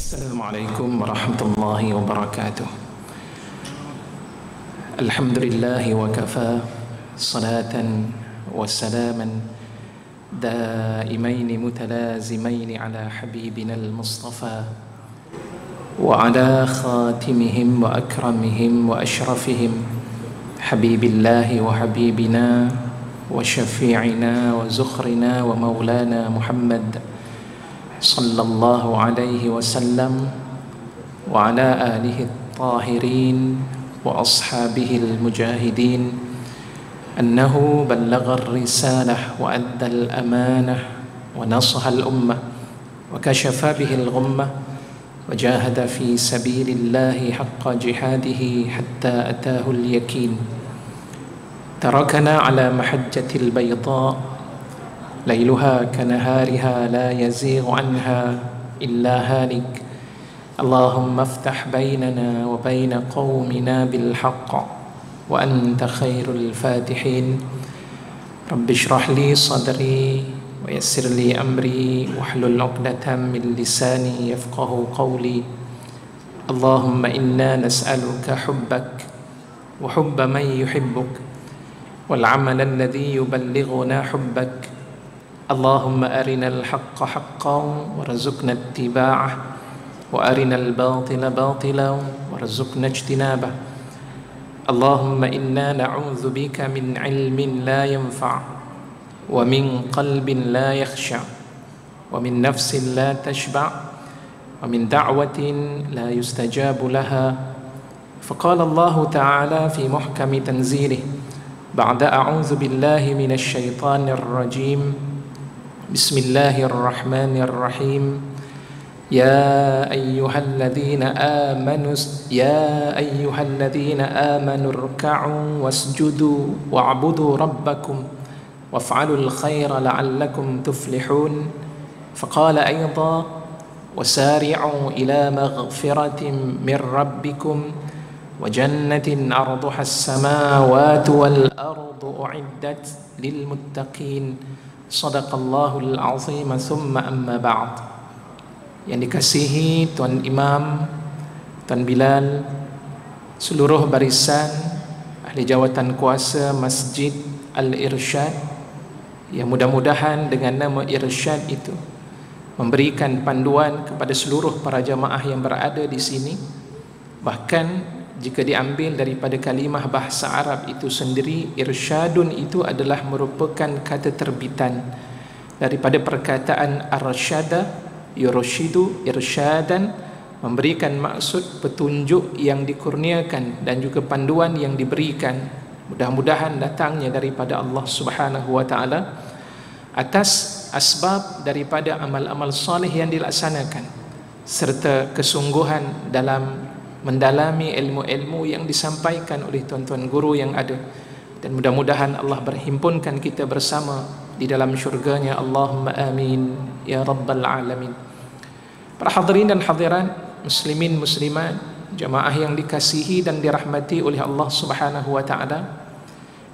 السلام عليكم ورحمة الله وبركاته. الحمد لله وكفى، صلاة وسلاما دائمين متلازمين على حبيبنا المصطفى وعلى خاتمهم وأكرمهم وأشرفهم حبيب الله وحبيبنا وشفيعنا وزخرنا ومولانا محمد صلى الله عليه وسلم وعلى آله الطاهرين وأصحابه المجاهدين أنه بلغ الرسالة وأدى الأمانة ونصح الأمة وكشف به الغمة وجاهد في سبيل الله حق جهاده حتى أتاه اليقين. تركنا على محجة البيضاء ليلها كنهارها لا يزيغ عنها إلا هالك. اللهم افتح بيننا وبين قومنا بالحق وأنت خير الفاتحين. رب اشرح لي صدري ويسر لي أمري واحلل عقدة من لساني يفقه قولي. اللهم إنا نسألك حبك وحب من يحبك والعمل الذي يبلغنا حبك. اللهم أرنا الحق حقا وارزقنا اتباعه وأرنا الباطل باطلا وارزقنا اجتنابه. اللهم إنا نعوذ بك من علم لا ينفع ومن قلب لا يخشع ومن نفس لا تشبع ومن دعوة لا يستجاب لها. فقال الله تعالى في محكم تنزيله بعد أعوذ بالله من الشيطان الرجيم بسم الله الرحمن الرحيم يا أيها الذين آمنوا اركعوا واسجدوا واعبدوا ربكم وافعلوا الخير لعلكم تفلحون. فقال أيضا وسارعوا إلى مغفرة من ربكم وجنة عرضها السماوات والأرض أعدت للمتقين. Sadaqallahul azim. Thumma amma ba'd. Yang dikasihi Tuan Imam, Tuan Bilal, seluruh barisan ahli jawatan kuasa Masjid Al-Irsyad, yang mudah-mudahan dengan nama Irsyad itu memberikan panduan kepada seluruh para jamaah yang berada di sini. Bahkan jika diambil daripada kalimah bahasa Arab itu sendiri, irsyadun itu adalah merupakan kata terbitan daripada perkataan arsyada yurshidu irsyadan, memberikan maksud petunjuk yang dikurniakan dan juga panduan yang diberikan. Mudah-mudahan datangnya daripada Allah Subhanahu wa taala atas asbab daripada amal-amal soleh yang dilaksanakan serta kesungguhan dalam mendalami ilmu-ilmu yang disampaikan oleh tuan-tuan guru yang ada, dan mudah-mudahan Allah berhimpunkan kita bersama di dalam syurganya. Allahumma amin ya rabbal alamin. Para hadirin dan hadirat, muslimin muslimat, jamaah yang dikasihi dan dirahmati oleh Allah Subhanahu wa taala,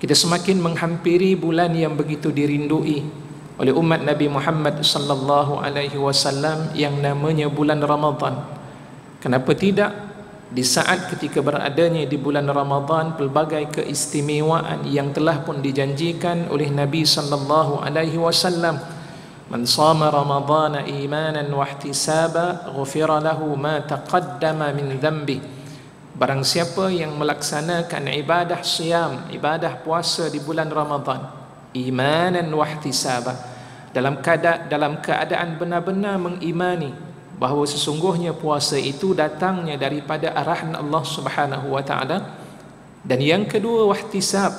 kita semakin menghampiri bulan yang begitu dirindui oleh umat Nabi Muhammad sallallahu alaihi wasallam yang namanya bulan Ramadan. Kenapa tidak? Di saat ketika beradanya di bulan Ramadan, pelbagai keistimewaan yang telah pun dijanjikan oleh Nabi sallallahu alaihi wasallam. Man shama Ramadhana imanan wa ihtisaba ghufira lahu ma taqaddama min dhanbi. Barang siapa yang melaksanakan ibadah siyam, ibadah puasa di bulan Ramadan, imanan wa ihtisaba, dalam keadaan benar-benar mengimani bahawa sesungguhnya puasa itu datangnya daripada arahan Allah Subhanahu wa taala, dan yang kedua wahtisab,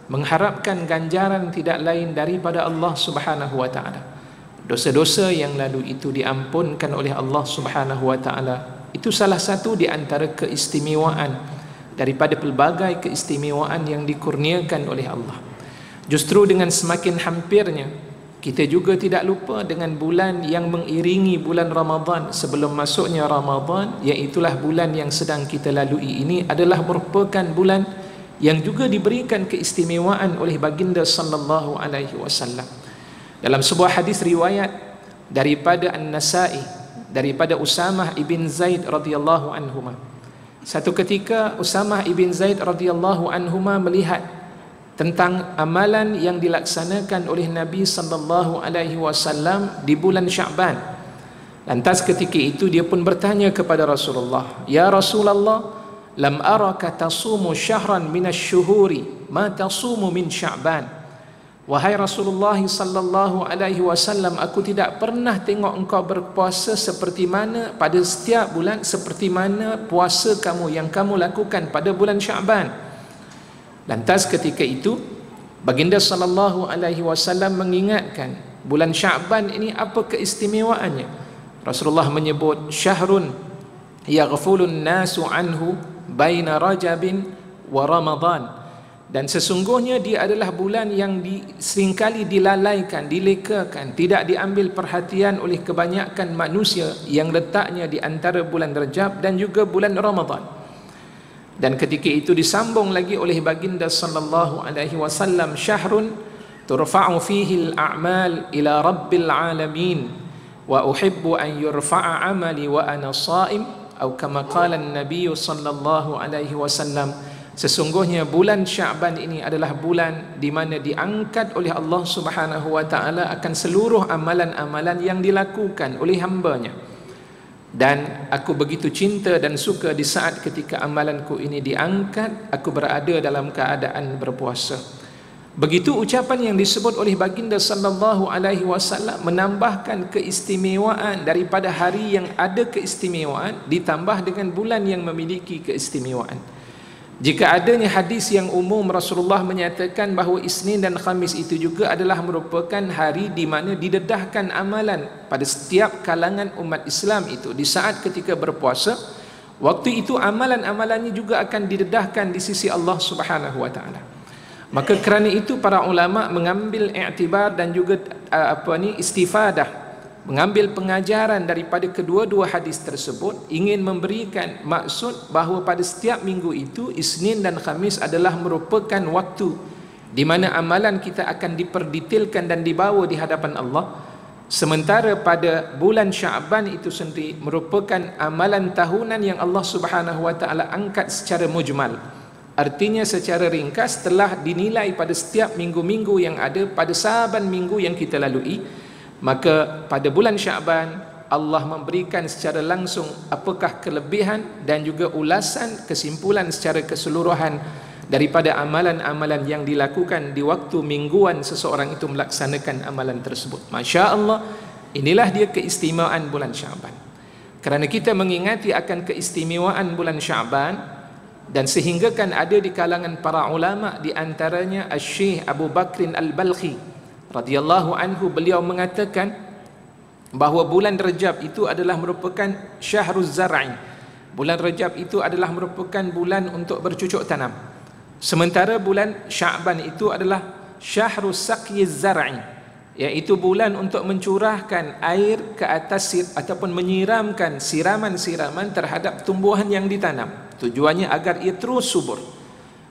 mengharapkan ganjaran tidak lain daripada Allah Subhanahu wa taala. Dosa-dosa yang lalu itu diampunkan oleh Allah Subhanahu wa taala. Itu salah satu di antara keistimewaan daripada pelbagai keistimewaan yang dikurniakan oleh Allah. Justru dengan semakin hampirnya, kita juga tidak lupa dengan bulan yang mengiringi bulan Ramadan sebelum masuknya Ramadan, iaitulah bulan yang sedang kita lalui ini adalah merupakan bulan yang juga diberikan keistimewaan oleh baginda sallallahu alaihi wasallam. Dalam sebuah hadis riwayat daripada An-Nasa'i daripada Usamah ibn Zaid radhiyallahu anhuma. Satu ketika Usamah ibn Zaid radhiyallahu anhuma melihat tentang amalan yang dilaksanakan oleh Nabi sallallahu alaihi wasallam di bulan Sya'ban. Lantas ketika itu dia pun bertanya kepada Rasulullah, "Ya Rasulullah, lam araka tasumu syahran minasy-syuhuri ma tasumu min Sya'ban." Wahai Rasulullah sallallahu alaihi wasallam, aku tidak pernah tengok engkau berpuasa seperti mana pada setiap bulan, seperti mana puasa kamu yang kamu lakukan pada bulan Sya'ban. Lantas ketika itu baginda sallallahu alaihi wasallam mengingatkan bulan Sya'ban ini apa keistimewaannya. Rasulullah menyebut syahrun yaghfulun nasu anhu baina Rajabin wa Ramadan, dan sesungguhnya dia adalah bulan yang seringkali dilalaikan, dilekakan, tidak diambil perhatian oleh kebanyakan manusia yang letaknya di antara bulan Rajab dan juga bulan Ramadan. Dan ketika itu disambung lagi oleh baginda sallallahu alaihi wasallam, syahrun turfa'u fihi al-a'mal ila rabbil alamin wa uhibbu an yurfa'a amali wa ana sha'im, atau kama qala an-nabiy sallallahu alaihi wasallam, sesungguhnya bulan Sya'ban ini adalah bulan di mana diangkat oleh Allah Subhanahu wa taala akan seluruh amalan-amalan yang dilakukan oleh hamba-Nya. Dan aku begitu cinta dan suka di saat ketika amalanku ini diangkat, aku berada dalam keadaan berpuasa. Begitu ucapan yang disebut oleh baginda sallallahu alaihi wasallam menambahkan keistimewaan daripada hari yang ada keistimewaan ditambah dengan bulan yang memiliki keistimewaan. Jika adanya hadis yang umum, Rasulullah menyatakan bahawa Isnin dan Khamis itu juga adalah merupakan hari di mana didedahkan amalan pada setiap kalangan umat Islam itu. Di saat ketika berpuasa, waktu itu amalan-amalannya juga akan didedahkan di sisi Allah Subhanahu wa taala. Maka kerana itu para ulama mengambil iktibar dan juga istifadah, mengambil pengajaran daripada kedua-dua hadis tersebut, ingin memberikan maksud bahawa pada setiap minggu itu Isnin dan Khamis adalah merupakan waktu di mana amalan kita akan diperdetailkan dan dibawa di hadapan Allah. Sementara pada bulan Sya'ban itu sendiri merupakan amalan tahunan yang Allah Subhanahu wa taala angkat secara mujmal. Artinya secara ringkas telah dinilai pada setiap minggu-minggu yang ada pada saban minggu yang kita lalui. Maka pada bulan Sya'ban Allah memberikan secara langsung apakah kelebihan dan juga ulasan kesimpulan secara keseluruhan daripada amalan-amalan yang dilakukan di waktu mingguan seseorang itu melaksanakan amalan tersebut. Masya Allah, inilah dia keistimewaan bulan Sya'ban. Kerana kita mengingati akan keistimewaan bulan Sya'ban, dan sehinggakan ada di kalangan para ulama, di antaranya Asy-Syaikh Abu Bakrin Al-Balkhi radhiyallahu anhu, beliau mengatakan bahawa bulan Rajab itu adalah merupakan syahruz zar'i. Bulan Rajab itu adalah merupakan bulan untuk bercucuk tanam. Sementara bulan Sya'ban itu adalah syahrus saqyiz zar'i, iaitu bulan untuk mencurahkan air ke atas ataupun menyiramkan siraman-siraman terhadap tumbuhan yang ditanam. Tujuannya agar ia terus subur.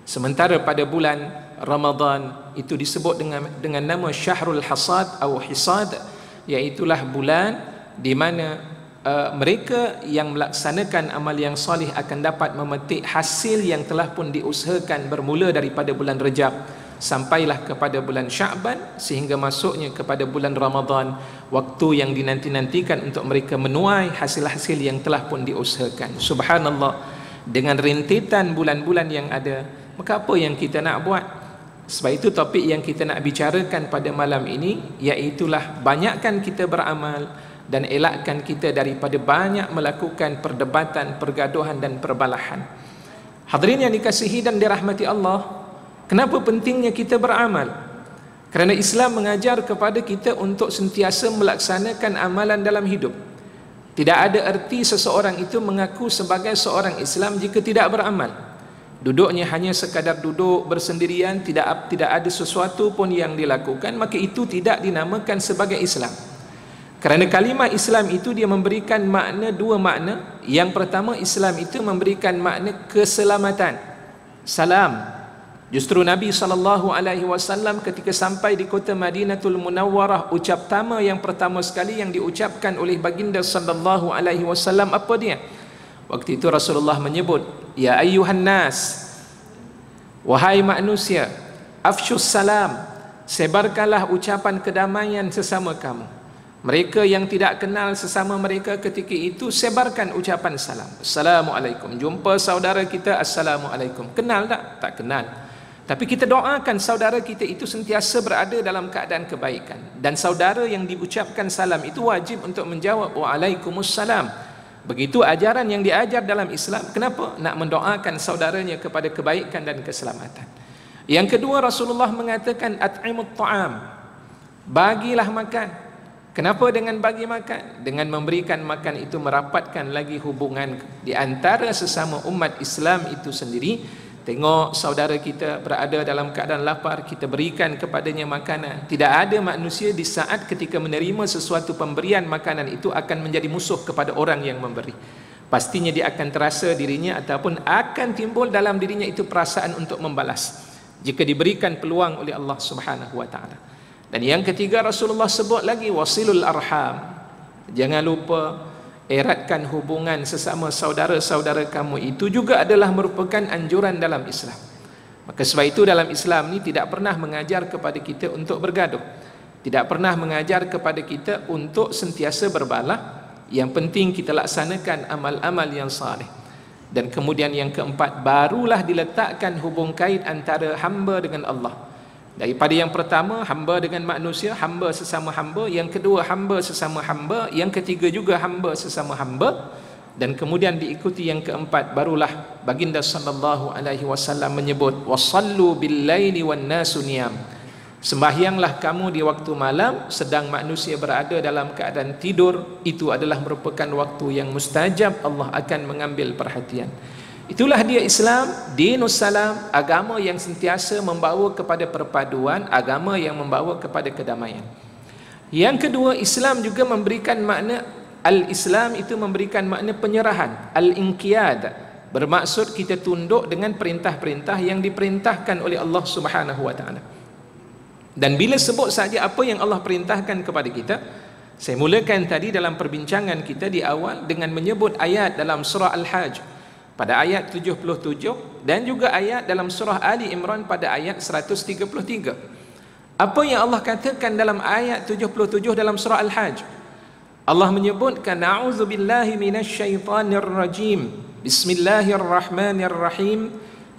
Sementara pada bulan Ramadan itu disebut dengan nama Syahrul Hasad atau Hisad, iaitulah bulan di mana mereka yang melaksanakan amal yang soleh akan dapat memetik hasil yang telah pun diusahakan bermula daripada bulan Rajab sampailah kepada bulan Sya'ban, sehingga masuknya kepada bulan Ramadan, waktu yang dinanti-nantikan untuk mereka menuai hasil-hasil yang telah pun diusahakan. Subhanallah, dengan rentetan bulan-bulan yang ada, maka apa yang kita nak buat? Sebab itu topik yang kita nak bicarakan pada malam ini, iaitulah banyakkan kita beramal dan elakkan kita daripada banyak melakukan perdebatan, pergaduhan dan perbalahan. Hadirin yang dikasihi dan dirahmati Allah, kenapa pentingnya kita beramal? Kerana Islam mengajar kepada kita untuk sentiasa melaksanakan amalan dalam hidup. Tidak ada erti seseorang itu mengaku sebagai seorang Islam jika tidak beramal. Duduknya hanya sekadar duduk bersendirian, tidak ada sesuatu pun yang dilakukan, maka itu tidak dinamakan sebagai Islam. Kerana kalimah Islam itu dia memberikan makna, dua makna. Yang pertama, Islam itu memberikan makna keselamatan, salam. Justru Nabi SAW ketika sampai di kota Madinatul Munawwarah, ucap pertama yang pertama sekali yang diucapkan oleh baginda SAW apa dia? Waktu itu Rasulullah menyebut, ya ayyuhan nas, wahai manusia, afsyus salam, sebarkanlah ucapan kedamaian sesama kamu. Mereka yang tidak kenal sesama mereka ketika itu, sebarkan ucapan salam. Assalamualaikum. Jumpa saudara kita, Assalamualaikum. Kenal tak? Tak kenal. Tapi kita doakan saudara kita itu sentiasa berada dalam keadaan kebaikan. Dan saudara yang diucapkan salam itu wajib untuk menjawab Waalaikumsalam. Begitu ajaran yang diajar dalam Islam. Kenapa? Nak mendoakan saudaranya kepada kebaikan dan keselamatan. Yang kedua, Rasulullah mengatakan at'imut ta'am, bagilah makan. Kenapa dengan bagi makan? Dengan memberikan makan itu merapatkan lagi hubungan di antara sesama umat Islam itu sendiri. Tengok saudara kita berada dalam keadaan lapar, kita berikan kepadanya makanan. Tidak ada manusia di saat ketika menerima sesuatu pemberian makanan itu akan menjadi musuh kepada orang yang memberi. Pastinya dia akan terasa dirinya ataupun akan timbul dalam dirinya itu perasaan untuk membalas jika diberikan peluang oleh Allah Subhanahu wa taala. Dan yang ketiga, Rasulullah sebut lagi wasilul arham. Jangan lupa eratkan hubungan sesama saudara-saudara kamu, itu juga adalah merupakan anjuran dalam Islam. Maka sebab itu dalam Islam ni tidak pernah mengajar kepada kita untuk bergaduh, tidak pernah mengajar kepada kita untuk sentiasa berbalah. Yang penting kita laksanakan amal-amal yang saleh. Dan kemudian yang keempat, barulah diletakkan hubung kait antara hamba dengan Allah. Daripada yang pertama, hamba dengan manusia, hamba sesama hamba. Yang kedua, hamba sesama hamba. Yang ketiga juga hamba sesama hamba. Dan kemudian diikuti yang keempat, barulah baginda sallallahu alaihi wasallam menyebut wasallu bil laili wan nasu niyam. Sembahyanglah kamu di waktu malam sedang manusia berada dalam keadaan tidur. Itu adalah merupakan waktu yang mustajab, Allah akan mengambil perhatian. Itulah dia Islam, dinus salam, agama yang sentiasa membawa kepada perpaduan, agama yang membawa kepada kedamaian. Yang kedua, Islam juga memberikan makna, al-Islam itu memberikan makna penyerahan, al-inqiyad, bermaksud kita tunduk dengan perintah-perintah yang diperintahkan oleh Allah Subhanahu wa taala. Dan bila sebut saja apa yang Allah perintahkan kepada kita, saya mulakan tadi dalam perbincangan kita di awal dengan menyebut ayat dalam surah Al-Hajj pada ayat 77 dan juga ayat dalam surah Ali Imran pada ayat 133. Apa yang Allah katakan dalam ayat 77 dalam surah Al-Hajj? Allah menyebutkan a'udzubillahi minasyaitonir rajim. Bismillahirrahmanirrahim.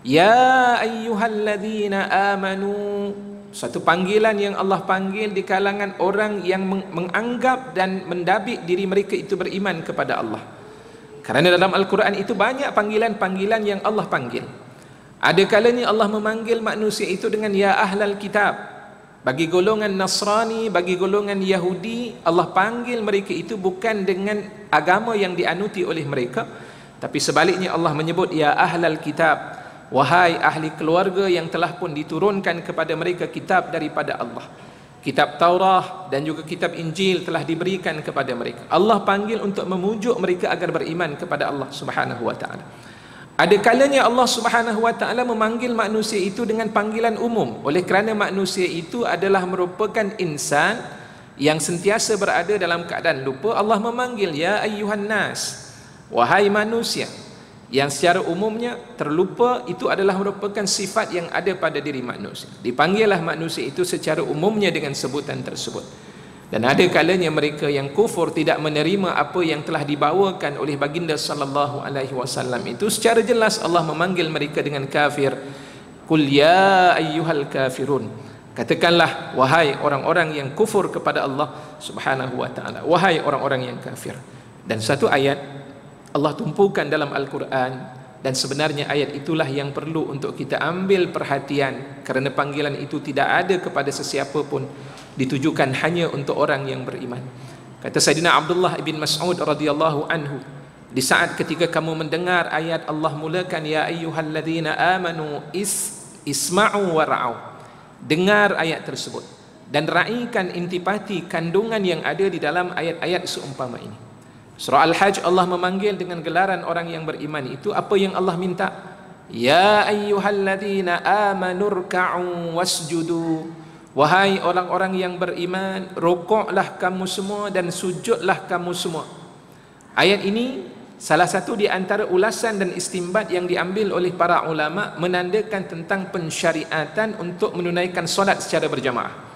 Ya ayyuhalladzina amanu. Satu panggilan yang Allah panggil di kalangan orang yang menganggap dan mendabik diri mereka itu beriman kepada Allah. Kerana dalam Al-Quran itu banyak panggilan-panggilan yang Allah panggil. Ada kalanya Allah memanggil manusia itu dengan ya ahlal kitab. Bagi golongan Nasrani, bagi golongan Yahudi, Allah panggil mereka itu bukan dengan agama yang dianuti oleh mereka, tapi sebaliknya Allah menyebut ya ahlal kitab, wahai ahli keluarga yang telah pun diturunkan kepada mereka kitab daripada Allah. Kitab Taurah dan juga kitab Injil telah diberikan kepada mereka. Allah panggil untuk memujuk mereka agar beriman kepada Allah Subhanahu wa taala. Ada kalanya Allah Subhanahu wa taala memanggil manusia itu dengan panggilan umum, oleh kerana manusia itu adalah merupakan insan yang sentiasa berada dalam keadaan lupa. Allah memanggil ya ayyuhan nas, wahai manusia, yang secara umumnya terlupa. Itu adalah merupakan sifat yang ada pada diri manusia. Dipanggillah manusia itu secara umumnya dengan sebutan tersebut. Dan ada kalanya mereka yang kufur tidak menerima apa yang telah dibawakan oleh baginda sallallahu alaihi wasallam itu, secara jelas Allah memanggil mereka dengan kafir. Qul ya ayyuhal kafirun. Katakanlah wahai orang-orang yang kufur kepada Allah Subhanahu wa taala, wahai orang-orang yang kafir. Dan satu ayat Allah tumpukan dalam Al-Quran, dan sebenarnya ayat itulah yang perlu untuk kita ambil perhatian, kerana panggilan itu tidak ada kepada sesiapa pun, ditujukan hanya untuk orang yang beriman. Kata Sayyidina Abdullah ibn Mas'ud radhiyallahu anhu, di saat ketika kamu mendengar ayat Allah mulakan ya ayyuhalladzina amanu isma'u wa ra'au, dengar ayat tersebut dan raikan intipati kandungan yang ada di dalam ayat-ayat seumpama ini. Surah Al-Hajj Allah memanggil dengan gelaran orang yang beriman itu. Apa yang Allah minta? Ya ayyuhalladzina amanu rka'u wasjudu. Wahai orang-orang yang beriman, rukuklah kamu semua dan sujudlah kamu semua. Ayat ini salah satu di antara ulasan dan istinbat yang diambil oleh para ulama menandakan tentang pensyariatan untuk menunaikan solat secara berjamaah.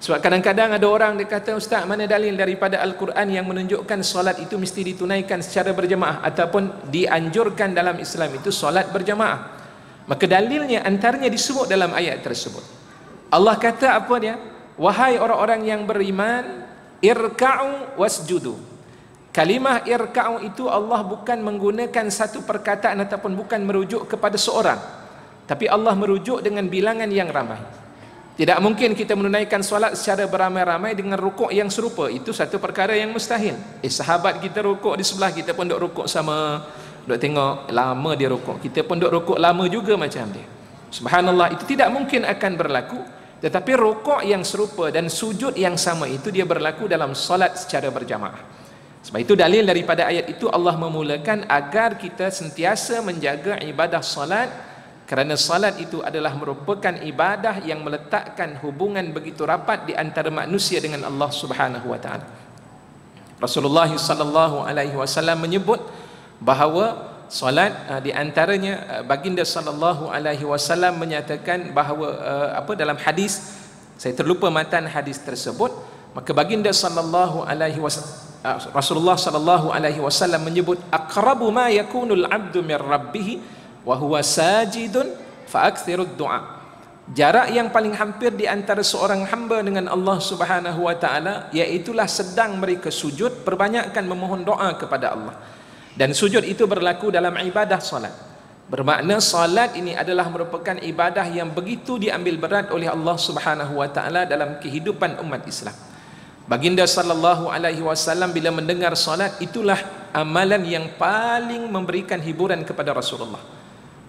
Sebab kadang-kadang ada orang dia kata, "Ustaz, mana dalil daripada Al-Quran yang menunjukkan solat itu mesti ditunaikan secara berjamaah ataupun dianjurkan dalam Islam itu solat berjamaah?" Maka dalilnya antaranya disebut dalam ayat tersebut. Allah kata apa dia? Wahai orang-orang yang beriman, irka'u wasjudu. Kalimah irka'u itu Allah bukan menggunakan satu perkataan ataupun bukan merujuk kepada seorang, tapi Allah merujuk dengan bilangan yang ramai. Tidak mungkin kita menunaikan solat secara beramai-ramai dengan rukuk yang serupa. Itu satu perkara yang mustahil. Sahabat kita rukuk di sebelah, kita pun duk rukuk sama, duk tengok lama dia rukuk, kita pun duk rukuk lama juga macam dia. Subhanallah, itu tidak mungkin akan berlaku. Tetapi rukuk yang serupa dan sujud yang sama itu dia berlaku dalam solat secara berjamaah. Sebab itu dalil daripada ayat itu Allah memulakan agar kita sentiasa menjaga ibadah solat, kerana salat itu adalah merupakan ibadah yang meletakkan hubungan begitu rapat di antara manusia dengan Allah Subhanahu wa taala. Rasulullah sallallahu alaihi wasallam menyebut bahawa salat di antaranya baginda sallallahu alaihi wasallam menyatakan bahawa dalam hadis, saya terlupa matan hadis tersebut, maka baginda sallallahu alaihi wasallam Rasulullah sallallahu alaihi wasallam menyebut aqrabu ma yakunul 'abdu min rabbih wa huwa sajidun fa aktsirud du'a. Jarak yang paling hampir di antara seorang hamba dengan Allah Subhanahu wa taala iaitulah sedang mereka sujud, perbanyakkan memohon doa kepada Allah. Dan sujud itu berlaku dalam ibadah salat. Bermakna salat ini adalah merupakan ibadah yang begitu diambil berat oleh Allah Subhanahu wa taala dalam kehidupan umat Islam. Baginda sallallahu alaihi wasallam bila mendengar salat, itulah amalan yang paling memberikan hiburan kepada Rasulullah.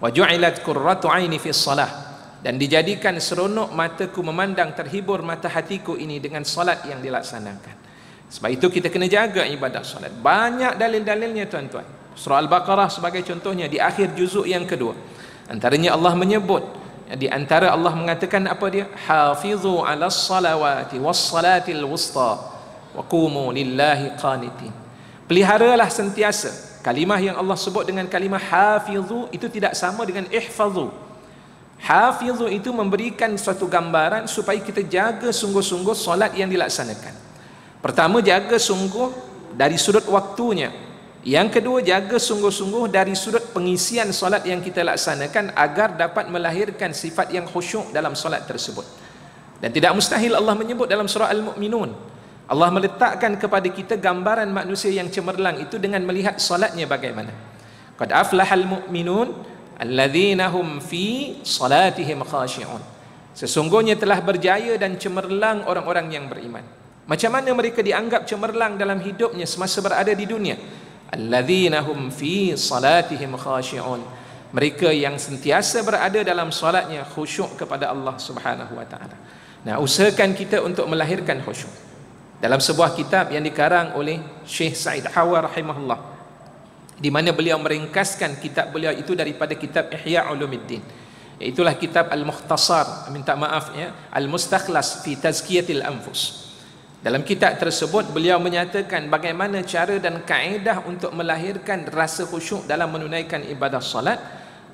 Wa ju'ilat qurratu 'aini fi shalah, dan dijadikan seronok mataku memandang, terhibur mata hatiku ini dengan salat yang dilaksanakan. Sebab itu kita kena jaga ibadah salat. Banyak dalil-dalilnya tuan-tuan. Surah Al-Baqarah sebagai contohnya di akhir juzuk yang kedua. Antaranya Allah menyebut, di antara Allah mengatakan apa dia? Hafizu 'alas salawati was salatil wusta wa qumu lillahi qanitin. Peliharalah sentiasa. Kalimah yang Allah sebut dengan kalimah hafizu itu tidak sama dengan ihfazu. Hafizu itu memberikan suatu gambaran supaya kita jaga sungguh-sungguh solat yang dilaksanakan. Pertama, jaga sungguh dari sudut waktunya. Yang kedua, jaga sungguh-sungguh dari sudut pengisian solat yang kita laksanakan agar dapat melahirkan sifat yang khusyuk dalam solat tersebut. Dan tidak mustahil Allah menyebut dalam surah Al-Mu'minun, Allah meletakkan kepada kita gambaran manusia yang cemerlang itu dengan melihat solatnya bagaimana. Qad aflahal mu'minun alladzina hum fi salatihim khashi'un. Sesungguhnya telah berjaya dan cemerlang orang-orang yang beriman. Macam mana mereka dianggap cemerlang dalam hidupnya semasa berada di dunia? Alladzina hum fi salatihim khashi'un. Mereka yang sentiasa berada dalam solatnya khusyuk kepada Allah Subhanahu wa taala. Nah, usahakan kita untuk melahirkan khusyuk. Dalam sebuah kitab yang dikarang oleh Syekh Said Hawa rahimahullah, di mana beliau meringkaskan kitab beliau itu daripada kitab Ihya Ulumuddin, iaitulah kitab Al-Mukhtasar, minta maaf ya, Al-Mustakhlas fi Tazkiyatil Anfus. Dalam kitab tersebut beliau menyatakan bagaimana cara dan kaedah untuk melahirkan rasa khusyuk dalam menunaikan ibadah salat,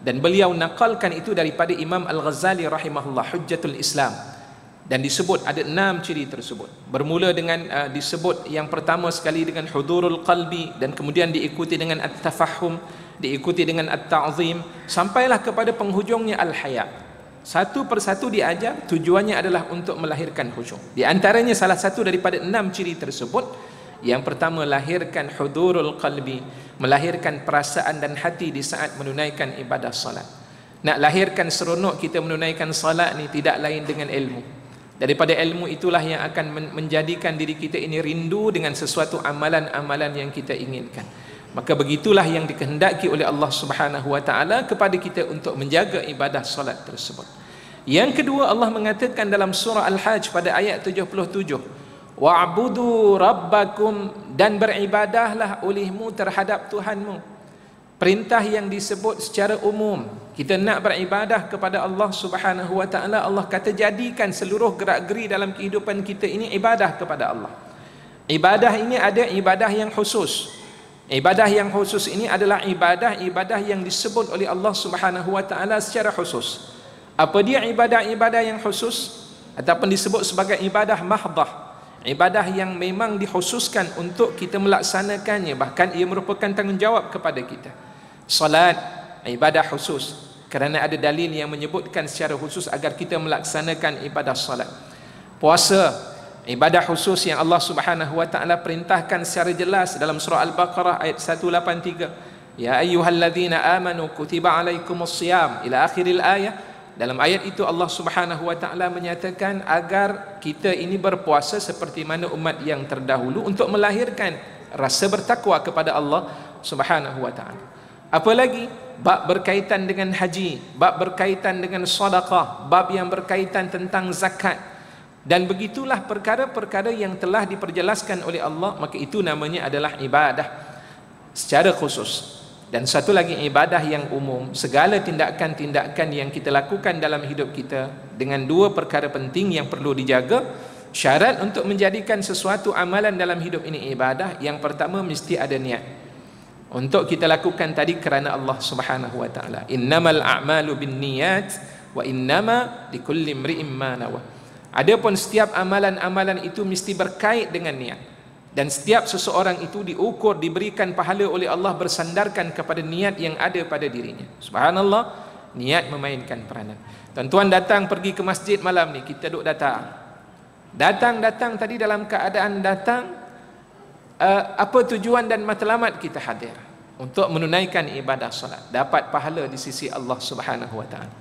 dan beliau nakalkan itu daripada Imam Al-Ghazali rahimahullah, Hujjatul Islam. Dan disebut ada 6 ciri tersebut. Bermula dengan disebut yang pertama sekali dengan hudurul qalbi, dan kemudian diikuti dengan at-tafahum, diikuti dengan at-ta'zim, sampailah kepada penghujungnya al-haya. Satu persatu diajar, tujuannya adalah untuk melahirkan khusyuk. Di antaranya salah satu daripada 6 ciri tersebut, yang pertama lahirkan hudurul qalbi, melahirkan perasaan dan hati di saat menunaikan ibadah salat. Nak lahirkan seronok kita menunaikan salat ni tidak lain dengan ilmu. Daripada ilmu itulah yang akan menjadikan diri kita ini rindu dengan sesuatu amalan-amalan yang kita inginkan. Maka begitulah yang dikehendaki oleh Allah Subhanahu wa taala kepada kita untuk menjaga ibadah solat tersebut. Yang kedua, Allah mengatakan dalam surah Al-Hajj pada ayat 77, wa'budu rabbakum, dan beribadahlah olehmu terhadap Tuhanmu. perintah yang disebut secara umum. Kita nak beribadah kepada Allah Subhanahu wa taala, Allah kata jadikan seluruh gerak-geri dalam kehidupan kita ini ibadah kepada Allah. Ibadah ini ada ibadah yang khusus. Ibadah yang khusus ini adalah ibadah-ibadah yang disebut oleh Allah Subhanahu wa taala secara khusus. Apa dia ibadah-ibadah yang khusus ataupun disebut sebagai ibadah mahdhah? Ibadah yang memang dikhususkan untuk kita melaksanakannya, bahkan ia merupakan tanggungjawab kepada kita. Salat, ibadah khusus kerana ada dalil yang menyebutkan secara khusus agar kita melaksanakan ibadah salat. Puasa, ibadah khusus yang Allah Subhanahu wa taala perintahkan secara jelas dalam surah Al-Baqarah ayat 183. Ya ayyuhalladzina amanu kutiba alaikumusiyam ila akhiril ayat. Dalam ayat itu Allah Subhanahu wa taala menyatakan agar kita ini berpuasa seperti mana umat yang terdahulu untuk melahirkan rasa bertakwa kepada Allah Subhanahu wa taala. Apa lagi? Bab berkaitan dengan haji, bab berkaitan dengan sedekah, bab yang berkaitan tentang zakat. Dan begitulah perkara-perkara yang telah diperjelaskan oleh Allah, maka itu namanya adalah ibadah secara khusus. Dan satu lagi ibadah yang umum, segala tindakan-tindakan yang kita lakukan dalam hidup kita dengan dua perkara penting yang perlu dijaga. Syarat untuk menjadikan sesuatu amalan dalam hidup ini ibadah, yang pertama mesti ada niat. Untuk kita lakukan tadi kerana Allah Subhanahu wa taala. Innamal a'malu binniyat wa innama likulli imri'in ma nawa. Adapun setiap amalan-amalan itu mesti berkait dengan niat. Dan setiap seseorang itu diukur, diberikan pahala oleh Allah bersandarkan kepada niat yang ada pada dirinya. Subhanallah, niat memainkan peranan. Tuan-tuan datang pergi ke masjid malam ni, kita duduk datang tadi dalam keadaan datang, apa tujuan dan matlamat kita hadir? Untuk menunaikan ibadah solat, dapat pahala di sisi Allah Subhanahu wa taala.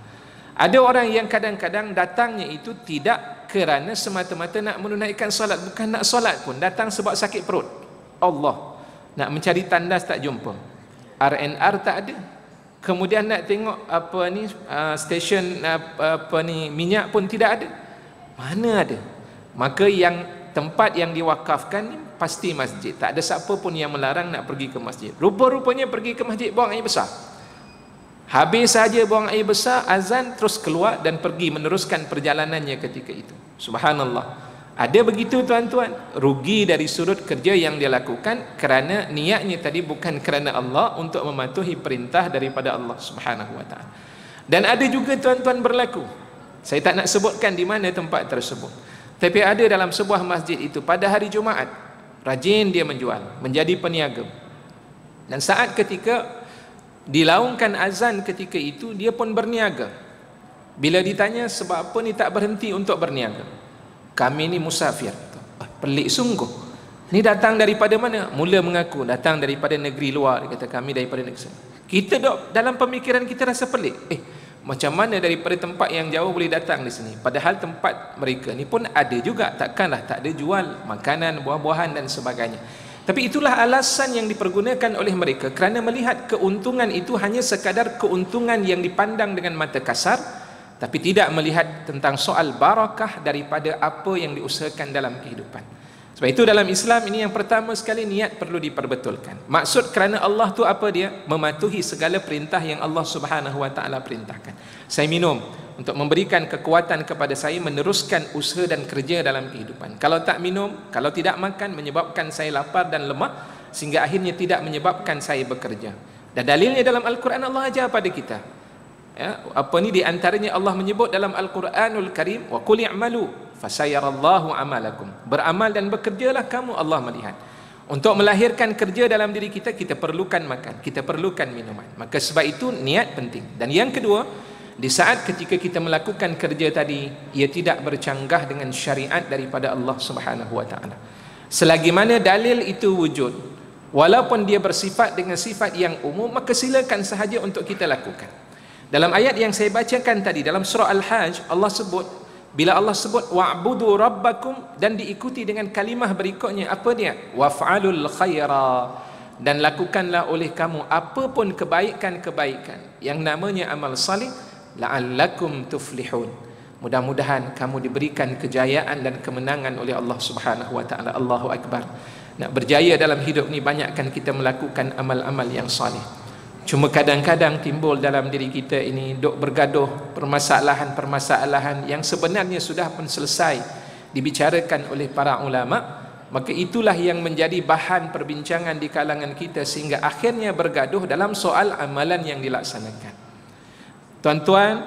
Ada orang yang kadang-kadang datangnya itu tidak kerana semata-mata nak menunaikan solat, bukan nak solat pun, datang sebab sakit perut. Allah, nak mencari tandas tak jumpa, RNR tak ada, kemudian nak tengok apa ni stesen apa ni minyak pun tidak ada. Mana ada? Maka yang tempat yang diwakafkan ni pasti masjid. Tak ada siapa pun yang melarang nak pergi ke masjid. Rupa-rupanya pergi ke masjid buang air besar. Habis saja buang air besar, azan, terus keluar dan pergi meneruskan perjalanannya ketika itu. Subhanallah. Ada begitu tuan-tuan, rugi dari sudut kerja yang dia lakukan kerana niatnya tadi bukan kerana Allah, untuk mematuhi perintah daripada Allah Subhanahu wa taala. Dan ada juga tuan-tuan berlaku, saya tak nak sebutkan di mana tempat tersebut, tapi ada dalam sebuah masjid itu pada hari Jumaat, rajin dia menjual, menjadi peniaga. Dan saat ketika dilaungkan azan ketika itu, dia pun berniaga. Bila ditanya sebab apa ni tak berhenti untuk berniaga, kami ni musafir. Pelik sungguh, ni datang daripada mana? Mula mengaku datang daripada negeri luar. Dia kata kami daripada negeri. Kita dok dalam pemikiran kita rasa pelik, macam mana daripada tempat yang jauh boleh datang di sini, padahal tempat mereka ni pun ada juga, takkanlah tak ada jual makanan, buah-buahan dan sebagainya. Tapi itulah alasan yang dipergunakan oleh mereka, kerana melihat keuntungan itu hanya sekadar keuntungan yang dipandang dengan mata kasar, tapi tidak melihat tentang soal barakah daripada apa yang diusahakan dalam kehidupan. Sebab itu dalam Islam ini yang pertama sekali niat perlu diperbetulkan. Maksud kerana Allah tu apa dia? Mematuhi segala perintah yang Allah Subhanahu wa taala perintahkan. Saya minum untuk memberikan kekuatan kepada saya meneruskan usaha dan kerja dalam kehidupan. Kalau tak minum, kalau tidak makan, menyebabkan saya lapar dan lemah, sehingga akhirnya tidak menyebabkan saya bekerja. Dan dalilnya dalam Al-Quran Allah ajar pada kita. Ya, apa ni di antaranya Allah menyebut dalam Al-Quranul Karim, wa qul i'malu fasayarallahu amalakum. Beramal dan bekerjalah kamu, Allah melihat. Untuk melahirkan kerja dalam diri kita, kita perlukan makan, kita perlukan minuman. Maka sebab itu niat penting. Dan yang kedua, di saat ketika kita melakukan kerja tadi, ia tidak bercanggah dengan syariat daripada Allah Subhanahu wa taala. Selagi mana dalil itu wujud, walaupun dia bersifat dengan sifat yang umum, maka silakan sahaja untuk kita lakukan. Dalam ayat yang saya bacakan tadi dalam surah Al-Hajj, Allah sebut, bila Allah sebut wa'budu rabbakum, dan diikuti dengan kalimah berikutnya, apa dia? Waf'alul khaira, dan lakukanlah oleh kamu apapun kebaikan-kebaikan yang namanya amal salih, la'allakum tuflihun. Mudah-mudahan kamu diberikan kejayaan dan kemenangan oleh Allah Subhanahu wa taala. Allahu akbar. Nak berjaya dalam hidup ni, banyakkan kita melakukan amal-amal yang salih. Cuma kadang-kadang timbul dalam diri kita ini duk bergaduh permasalahan-permasalahan yang sebenarnya sudah pun selesai dibicarakan oleh para ulama, maka itulah yang menjadi bahan perbincangan di kalangan kita sehingga akhirnya bergaduh dalam soal amalan yang dilaksanakan. Tuan-tuan,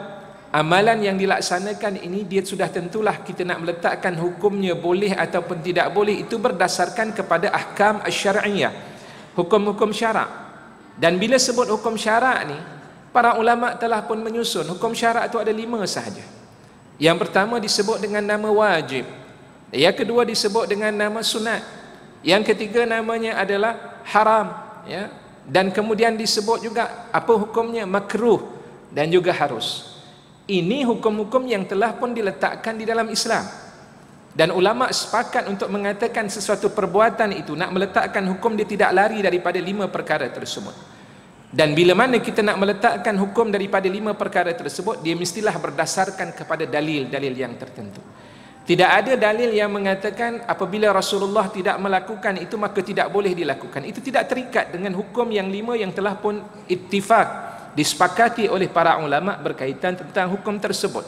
amalan yang dilaksanakan ini dia sudah tentulah kita nak meletakkan hukumnya boleh ataupun tidak boleh, itu berdasarkan kepada ahkam asy-syar'iyyah, hukum-hukum syarak. Dan bila sebut hukum syarak ni, para ulama telah pun menyusun hukum syarak itu ada 5 sahaja. Yang pertama disebut dengan nama wajib, yang kedua disebut dengan nama sunat, yang ketiga namanya adalah haram, ya. Dan kemudian disebut juga apa hukumnya, makruh dan juga harus. Ini hukum-hukum yang telah pun diletakkan di dalam Islam. Dan ulama sepakat untuk mengatakan sesuatu perbuatan itu nak meletakkan hukum dia tidak lari daripada 5 perkara tersebut. Dan bila mana kita nak meletakkan hukum daripada 5 perkara tersebut, dia mestilah berdasarkan kepada dalil-dalil yang tertentu. Tidak ada dalil yang mengatakan apabila Rasulullah tidak melakukan itu maka tidak boleh dilakukan. Itu tidak terikat dengan hukum yang 5 yang telah pun ittifaq, disepakati oleh para ulama berkaitan tentang hukum tersebut.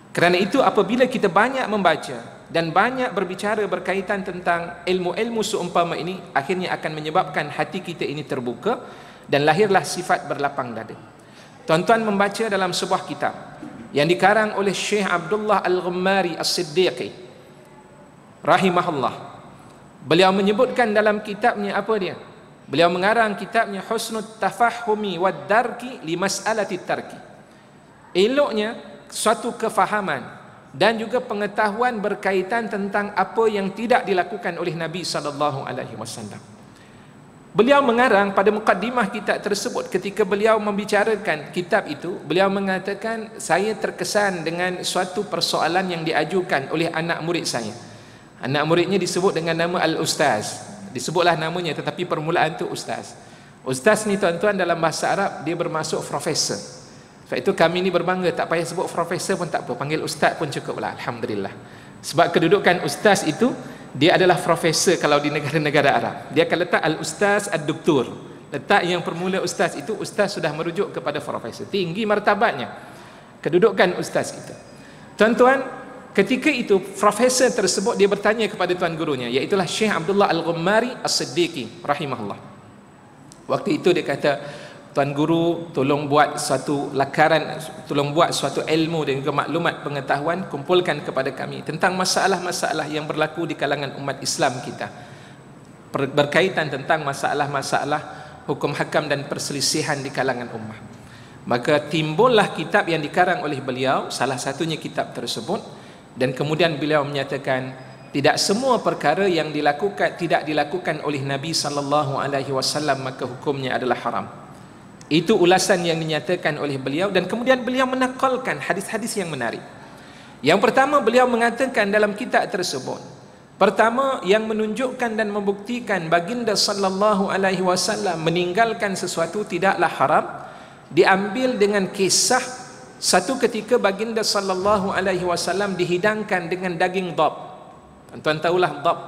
Kerana itu apabila kita banyak membaca dan banyak berbicara berkaitan tentang ilmu-ilmu seumpama ini, akhirnya akan menyebabkan hati kita ini terbuka dan lahirlah sifat berlapang dada. Tuan-tuan membaca dalam sebuah kitab yang dikarang oleh Syekh Abdullah Al-Ghammari As-Siddiqi rahimahullah. Beliau menyebutkan dalam kitabnya apa dia? Beliau mengarang kitabnya Husnut Tafahumi wad Darki li Mas'alati Tarki. Eloknya suatu kefahaman dan juga pengetahuan berkaitan tentang apa yang tidak dilakukan oleh Nabi SAW. Beliau mengarang pada mukaddimah kitab tersebut, ketika beliau membicarakan kitab itu, beliau mengatakan, saya terkesan dengan suatu persoalan yang diajukan oleh anak murid saya. Anak muridnya disebut dengan nama Al-Ustaz, disebutlah namanya tetapi permulaan tu Ustaz. Ustaz ni tuan-tuan dalam bahasa Arab dia bermaksud profesor. Sebab itu kami ni berbangga, tak payah sebut profesor pun tak apa, panggil Ustaz pun cukuplah, alhamdulillah. Sebab kedudukan Ustaz itu dia adalah profesor kalau di negara-negara Arab. Dia akan letak Al-Ustaz Ad-Doktor. Letak yang permula Ustaz itu, Ustaz sudah merujuk kepada profesor. Tinggi martabatnya kedudukan Ustaz itu. Tuan-tuan, ketika itu profesor tersebut dia bertanya kepada tuan gurunya, iaitulah Syekh Abdullah Al-Ghammari As-Siddiqi rahimahullah. Waktu itu dia kata, tuan guru tolong buat suatu lakaran, tolong buat suatu ilmu dan juga maklumat pengetahuan, kumpulkan kepada kami tentang masalah-masalah yang berlaku di kalangan umat Islam kita, berkaitan tentang masalah-masalah hukum hakam dan perselisihan di kalangan ummah. Maka timbullah kitab yang dikarang oleh beliau, salah satunya kitab tersebut. Dan kemudian beliau menyatakan tidak semua perkara yang tidak dilakukan oleh Nabi SAW maka hukumnya adalah haram. Itu ulasan yang dinyatakan oleh beliau. Dan kemudian beliau menakalkan hadis-hadis yang menarik. Yang pertama beliau mengatakan dalam kitab tersebut, pertama yang menunjukkan dan membuktikan baginda SAW meninggalkan sesuatu tidaklah haram, diambil dengan kisah satu ketika baginda SAW dihidangkan dengan daging dhab. Tuan-tuan tahulah dhab.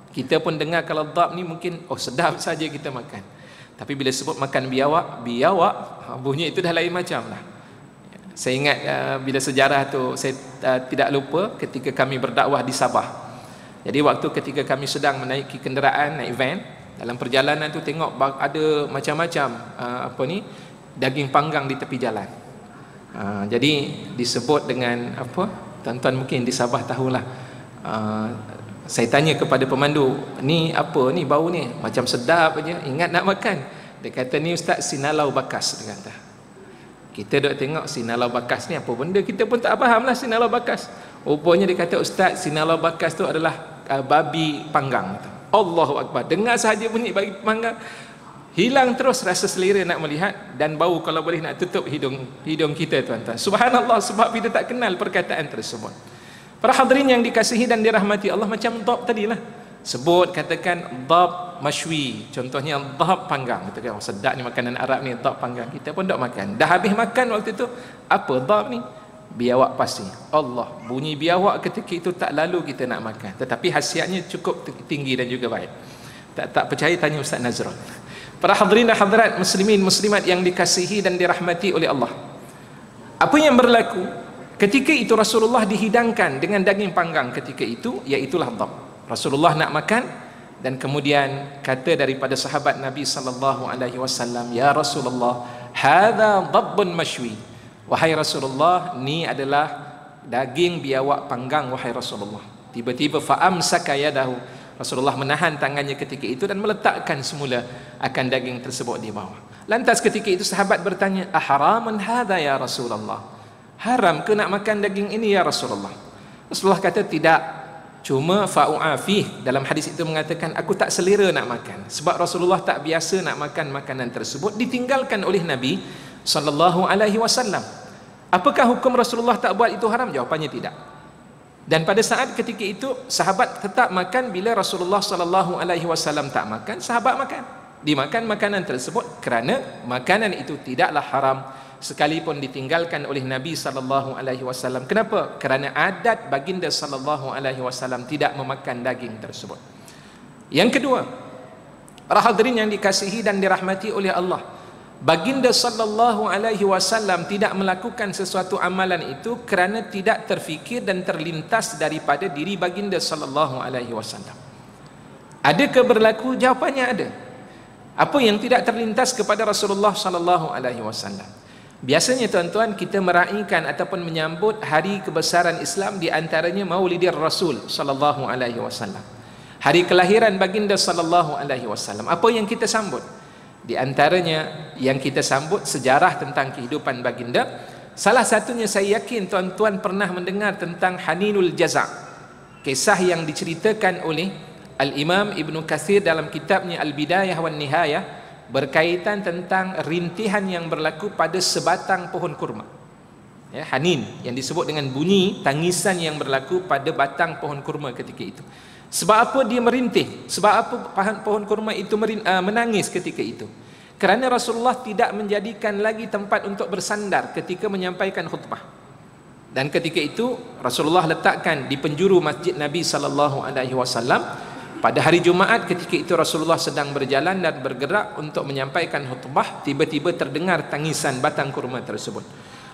Kita pun dengar kalau dhab ni mungkin oh sedap saja kita makan. Tapi bila sebut makan biawak, bunyi itu dah lain macam lah. Saya ingat bila sejarah tu saya tidak lupa ketika kami berdakwah di Sabah. Jadi waktu ketika kami sedang menaiki kenderaan, naik van, dalam perjalanan tu tengok ada macam-macam daging panggang di tepi jalan. Jadi disebut dengan apa? Tuan-tuan mungkin di Sabah tahulah. Saya tanya kepada pemandu, ni apa ni bau ni? Macam sedap aja, ingat nak makan. Dia kata ni Ustaz sinalau bakas, dia kata. Kita duk tengok sinalau bakas ni apa benda, kita pun tak faham lah sinalau bakas. Rupanya dia kata Ustaz sinalau bakas tu adalah babi panggang. Allahu Akbar, dengar sahaja bunyi babi panggang, hilang terus rasa selera nak melihat, dan bau kalau boleh nak tutup hidung kita tuan-tuan. Subhanallah, sebab kita tak kenal perkataan tersebut. Para hadirin yang dikasihi dan dirahmati Allah, macam dhab tadilah. Sebut katakan dhab mashwi, contohnya dhab panggang. Katakan oh, sedap ni makanan Arab ni, dhab panggang. Kita pun tak makan. Dah habis makan waktu tu, apa dhab ni? Biawak pasti. Allah, bunyi biawak ketika itu tak lalu kita nak makan. Tetapi khasiatnya cukup tinggi dan juga baik. Tak percaya tanya Ustaz Nazrul. Para hadirin dan hadirat, muslimin muslimat yang dikasihi dan dirahmati oleh Allah, apa yang berlaku ketika itu? Rasulullah dihidangkan dengan daging panggang ketika itu, iaitulah dhab. Rasulullah nak makan, dan kemudian kata daripada sahabat Nabi sallallahu alaihi wasallam, "Ya Rasulullah, hadza dhabbun mashwi." Wahai Rasulullah, ni adalah daging biawak panggang wahai Rasulullah. Tiba-tiba fa'amsaka yadahu, Rasulullah menahan tangannya ketika itu dan meletakkan semula akan daging tersebut di bawah. Lantas ketika itu sahabat bertanya, "Aharaman hadza ya Rasulullah?" Haram ke nak makan daging ini ya Rasulullah? Rasulullah kata tidak, cuma fa'u'afih. Dalam hadis itu mengatakan, aku tak selera nak makan, sebab Rasulullah tak biasa nak makan makanan tersebut, ditinggalkan oleh Nabi sallallahu alaihi wasallam. Apakah hukum Rasulullah tak buat itu haram? Jawapannya tidak. Dan pada saat ketika itu sahabat tetap makan. Bila Rasulullah sallallahu alaihi wasallam tak makan, sahabat makan. Dimakan makanan tersebut kerana makanan itu tidaklah haram sekalipun ditinggalkan oleh Nabi sallallahu alaihi wasallam. Kenapa? Kerana adat baginda sallallahu alaihi wasallam tidak memakan daging tersebut. Yang kedua, para hadirin yang dikasihi dan dirahmati oleh Allah, baginda sallallahu alaihi wasallam tidak melakukan sesuatu amalan itu kerana tidak terfikir dan terlintas daripada diri baginda sallallahu alaihi wasallam. Adakah berlaku? Jawapannya ada. Apa yang tidak terlintas kepada Rasulullah sallallahu alaihi wasallam? Biasanya tuan-tuan, kita meraihkan ataupun menyambut hari kebesaran Islam, di antaranya Maulidir Rasul sallallahu alaihi wasallam. Hari kelahiran baginda sallallahu alaihi wasallam. Apa yang kita sambut? Di antaranya yang kita sambut sejarah tentang kehidupan baginda. Salah satunya, saya yakin tuan-tuan pernah mendengar tentang Haninul Jaza', kisah yang diceritakan oleh Al-Imam Ibn Kathir dalam kitabnya Al-Bidayah wan Nihayah, berkaitan tentang rintihan yang berlaku pada sebatang pohon kurma. Ya, Hanin yang disebut dengan bunyi tangisan yang berlaku pada batang pohon kurma ketika itu. Sebab apa dia merintih? Sebab apa pohon kurma itu menangis ketika itu? Kerana Rasulullah tidak menjadikan lagi tempat untuk bersandar ketika menyampaikan khutbah. Dan ketika itu Rasulullah letakkan di penjuru masjid Nabi sallallahu alaihi wasallam. Pada hari Jumaat ketika itu Rasulullah sedang berjalan dan bergerak untuk menyampaikan khutbah, tiba-tiba terdengar tangisan batang kurma tersebut.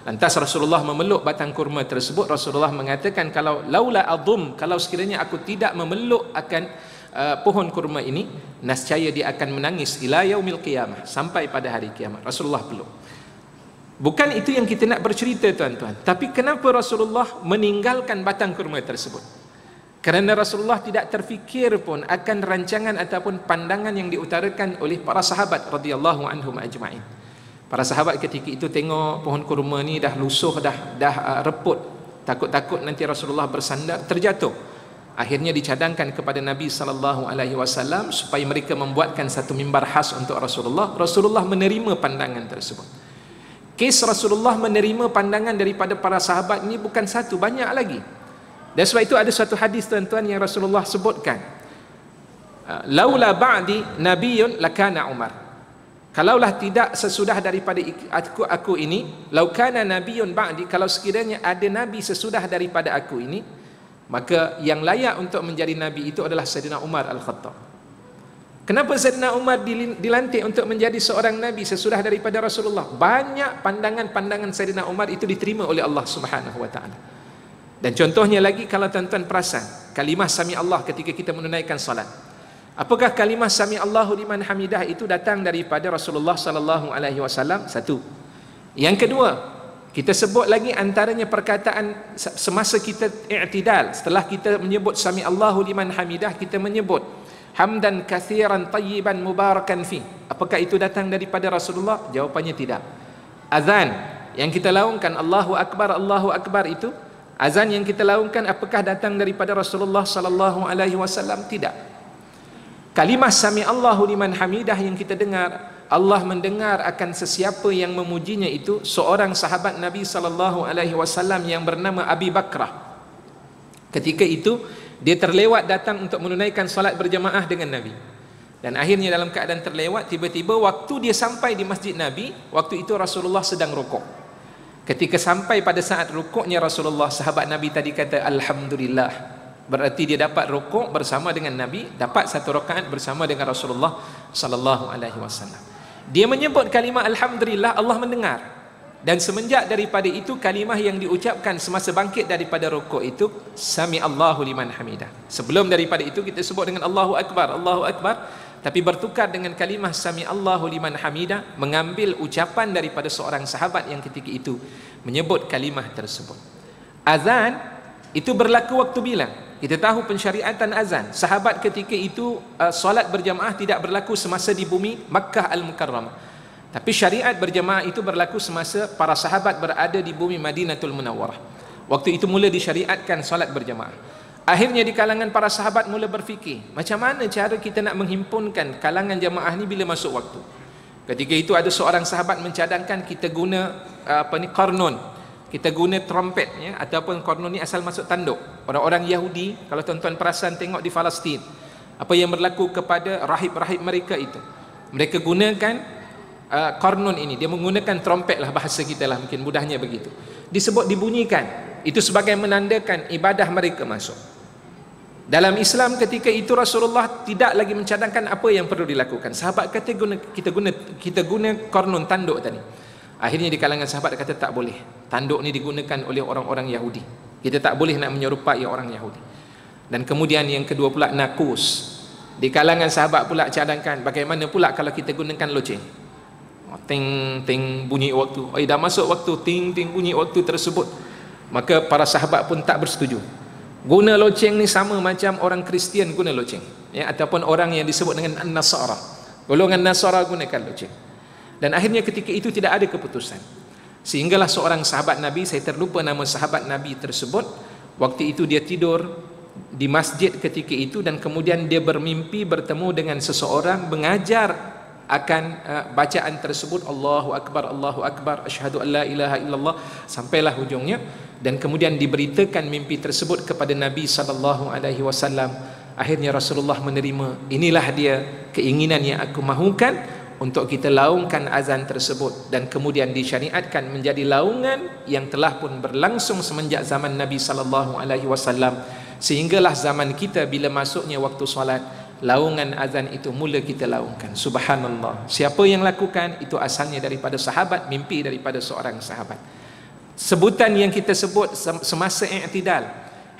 Lantas Rasulullah memeluk batang kurma tersebut. Rasulullah mengatakan, kalau laula adhum, kalau sekiranya aku tidak memeluk akan pohon kurma ini, nascaya dia akan menangis ila yaumil qiyamah, sampai pada hari kiamat. Rasulullah peluk. Bukan itu yang kita nak bercerita tuan-tuan, tapi kenapa Rasulullah meninggalkan batang kurma tersebut? Kerana Rasulullah tidak terfikir pun akan rancangan ataupun pandangan yang diutarakan oleh para sahabat radhiyallahu anhum ajma'in. Para sahabat ketika itu tengok pohon kurma ni dah lusuh, dah reput, takut-takut nanti Rasulullah bersandar terjatuh. Akhirnya dicadangkan kepada Nabi sallallahu alaihi wasallam supaya mereka membuatkan satu mimbar khas untuk Rasulullah. Rasulullah menerima pandangan tersebut. Kes Rasulullah menerima pandangan daripada para sahabat ini bukan satu, banyak lagi. Dan sebab itu ada satu hadis tuan-tuan yang Rasulullah sebutkan, laula ba'di nabiyyun lakana Umar. Kalaulah tidak sesudah daripada aku ini, laukana nabiyyun ba'di, kalau sekiranya ada nabi sesudah daripada aku ini, maka yang layak untuk menjadi nabi itu adalah Sayyidina Umar Al-Khattab. Kenapa Sayyidina Umar dilantik untuk menjadi seorang nabi sesudah daripada Rasulullah? Banyak pandangan-pandangan Sayyidina Umar itu diterima oleh Allah Subhanahu wa taala. Dan contohnya lagi, kalau tuan-tuan perasan kalimah sami Allah ketika kita menunaikan salat, apakah kalimah sami Allahu liman hamidah itu datang daripada Rasulullah sallallahu alaihi wasallam? Satu. Yang kedua, kita sebut lagi antaranya perkataan semasa kita i'tidal, setelah kita menyebut sami Allahu liman hamidah, kita menyebut hamdan katsiran tayyiban mubarakan fi. Apakah itu datang daripada Rasulullah? Jawapannya tidak. Azan yang kita laungkan Allahu akbar itu, azan yang kita laungkan apakah datang daripada Rasulullah sallallahu alaihi wasallam? Tidak. Kalimah sami Allahu liman hamidah yang kita dengar, Allah mendengar akan sesiapa yang memujinya, itu seorang sahabat Nabi sallallahu alaihi wasallam yang bernama Abi Bakrah. Ketika itu dia terlewat datang untuk menunaikan salat berjamaah dengan Nabi. Dan akhirnya dalam keadaan terlewat, tiba-tiba waktu dia sampai di masjid Nabi, waktu itu Rasulullah sedang rukuk. Ketika sampai pada saat rukuknya Rasulullah, sahabat Nabi tadi kata alhamdulillah, Berarti dia dapat rukuk bersama dengan Nabi, dapat satu rakaat bersama dengan Rasulullah sallallahu alaihi wasallam. Dia menyebut kalimah alhamdulillah, Allah mendengar. Dan semenjak daripada itu, kalimah yang diucapkan semasa bangkit daripada rukuk itu, sami Allahu liman hamidah. Sebelum daripada itu kita sebut dengan Allahu akbar, Allahu akbar, tapi bertukar dengan kalimah sami Allahu liman hamidah, mengambil ucapan daripada seorang sahabat yang ketika itu menyebut kalimah tersebut. Azan itu berlaku waktu bila? Kita tahu pensyariatan azan. Sahabat ketika itu solat berjamaah tidak berlaku semasa di bumi Makkah Al-Mukarramah. Tapi syariat berjamaah itu berlaku semasa para sahabat berada di bumi Madinatul Munawwarah. Waktu itu mula disyariatkan solat berjamaah. Akhirnya di kalangan para sahabat mula berfikir, macam mana cara kita nak menghimpunkan kalangan jamaah ni bila masuk waktu. Ketika itu ada seorang sahabat mencadangkan kita guna qarnun. Kita guna trompet, ya, ataupun qarnun ni asal masuk tanduk. Orang-orang Yahudi, kalau tuan-tuan perasan tengok di Palestin, apa yang berlaku kepada rahib-rahib mereka itu. Mereka gunakan qarnun ini, dia menggunakan trompet lah, bahasa kita lah mungkin mudahnya begitu. Disebut dibunyikan, itu sebagai menandakan ibadah mereka masuk. Dalam Islam ketika itu Rasulullah tidak lagi mencadangkan apa yang perlu dilakukan. Sahabat kata kita guna qarnun, tanduk tadi. Akhirnya di kalangan sahabat kata tak boleh. Tanduk ni digunakan oleh orang-orang Yahudi. Kita tak boleh nak menyerupai orang Yahudi. Dan kemudian yang kedua pula nakus. Di kalangan sahabat pula cadangkan bagaimana pula kalau kita gunakan loceng. Ting ting bunyi waktu. Dah masuk waktu, ting ting bunyi waktu tersebut. Maka para sahabat pun tak bersetuju. Guna loceng ni sama macam orang Kristian guna loceng, ya, ataupun orang yang disebut dengan An-Nasara. Golongan Nasara gunakan loceng. Dan akhirnya ketika itu tidak ada keputusan. Sehinggalah seorang sahabat Nabi, saya terlupa nama sahabat Nabi tersebut, waktu itu dia tidur di masjid ketika itu, dan kemudian dia bermimpi bertemu dengan seseorang mengajar akan bacaan tersebut, Allahu Akbar, asyhadu an la ilaha illallah, sampailah hujungnya. Dan kemudian diberitakan mimpi tersebut kepada Nabi sallallahu alaihi wasallam. Akhirnya Rasulullah menerima, inilah dia keinginan yang aku mahukan untuk kita laungkan azan tersebut, dan kemudian disyariatkan menjadi laungan yang telah pun berlangsung semenjak zaman Nabi sallallahu alaihi wasallam, sehinggalah zaman kita bila masuknya waktu solat, laungan azan itu mula kita laungkan. Subhanallah. Siapa yang lakukan itu asalnya daripada sahabat, mimpi daripada seorang sahabat. Sebutan yang kita sebut semasa i'tidal,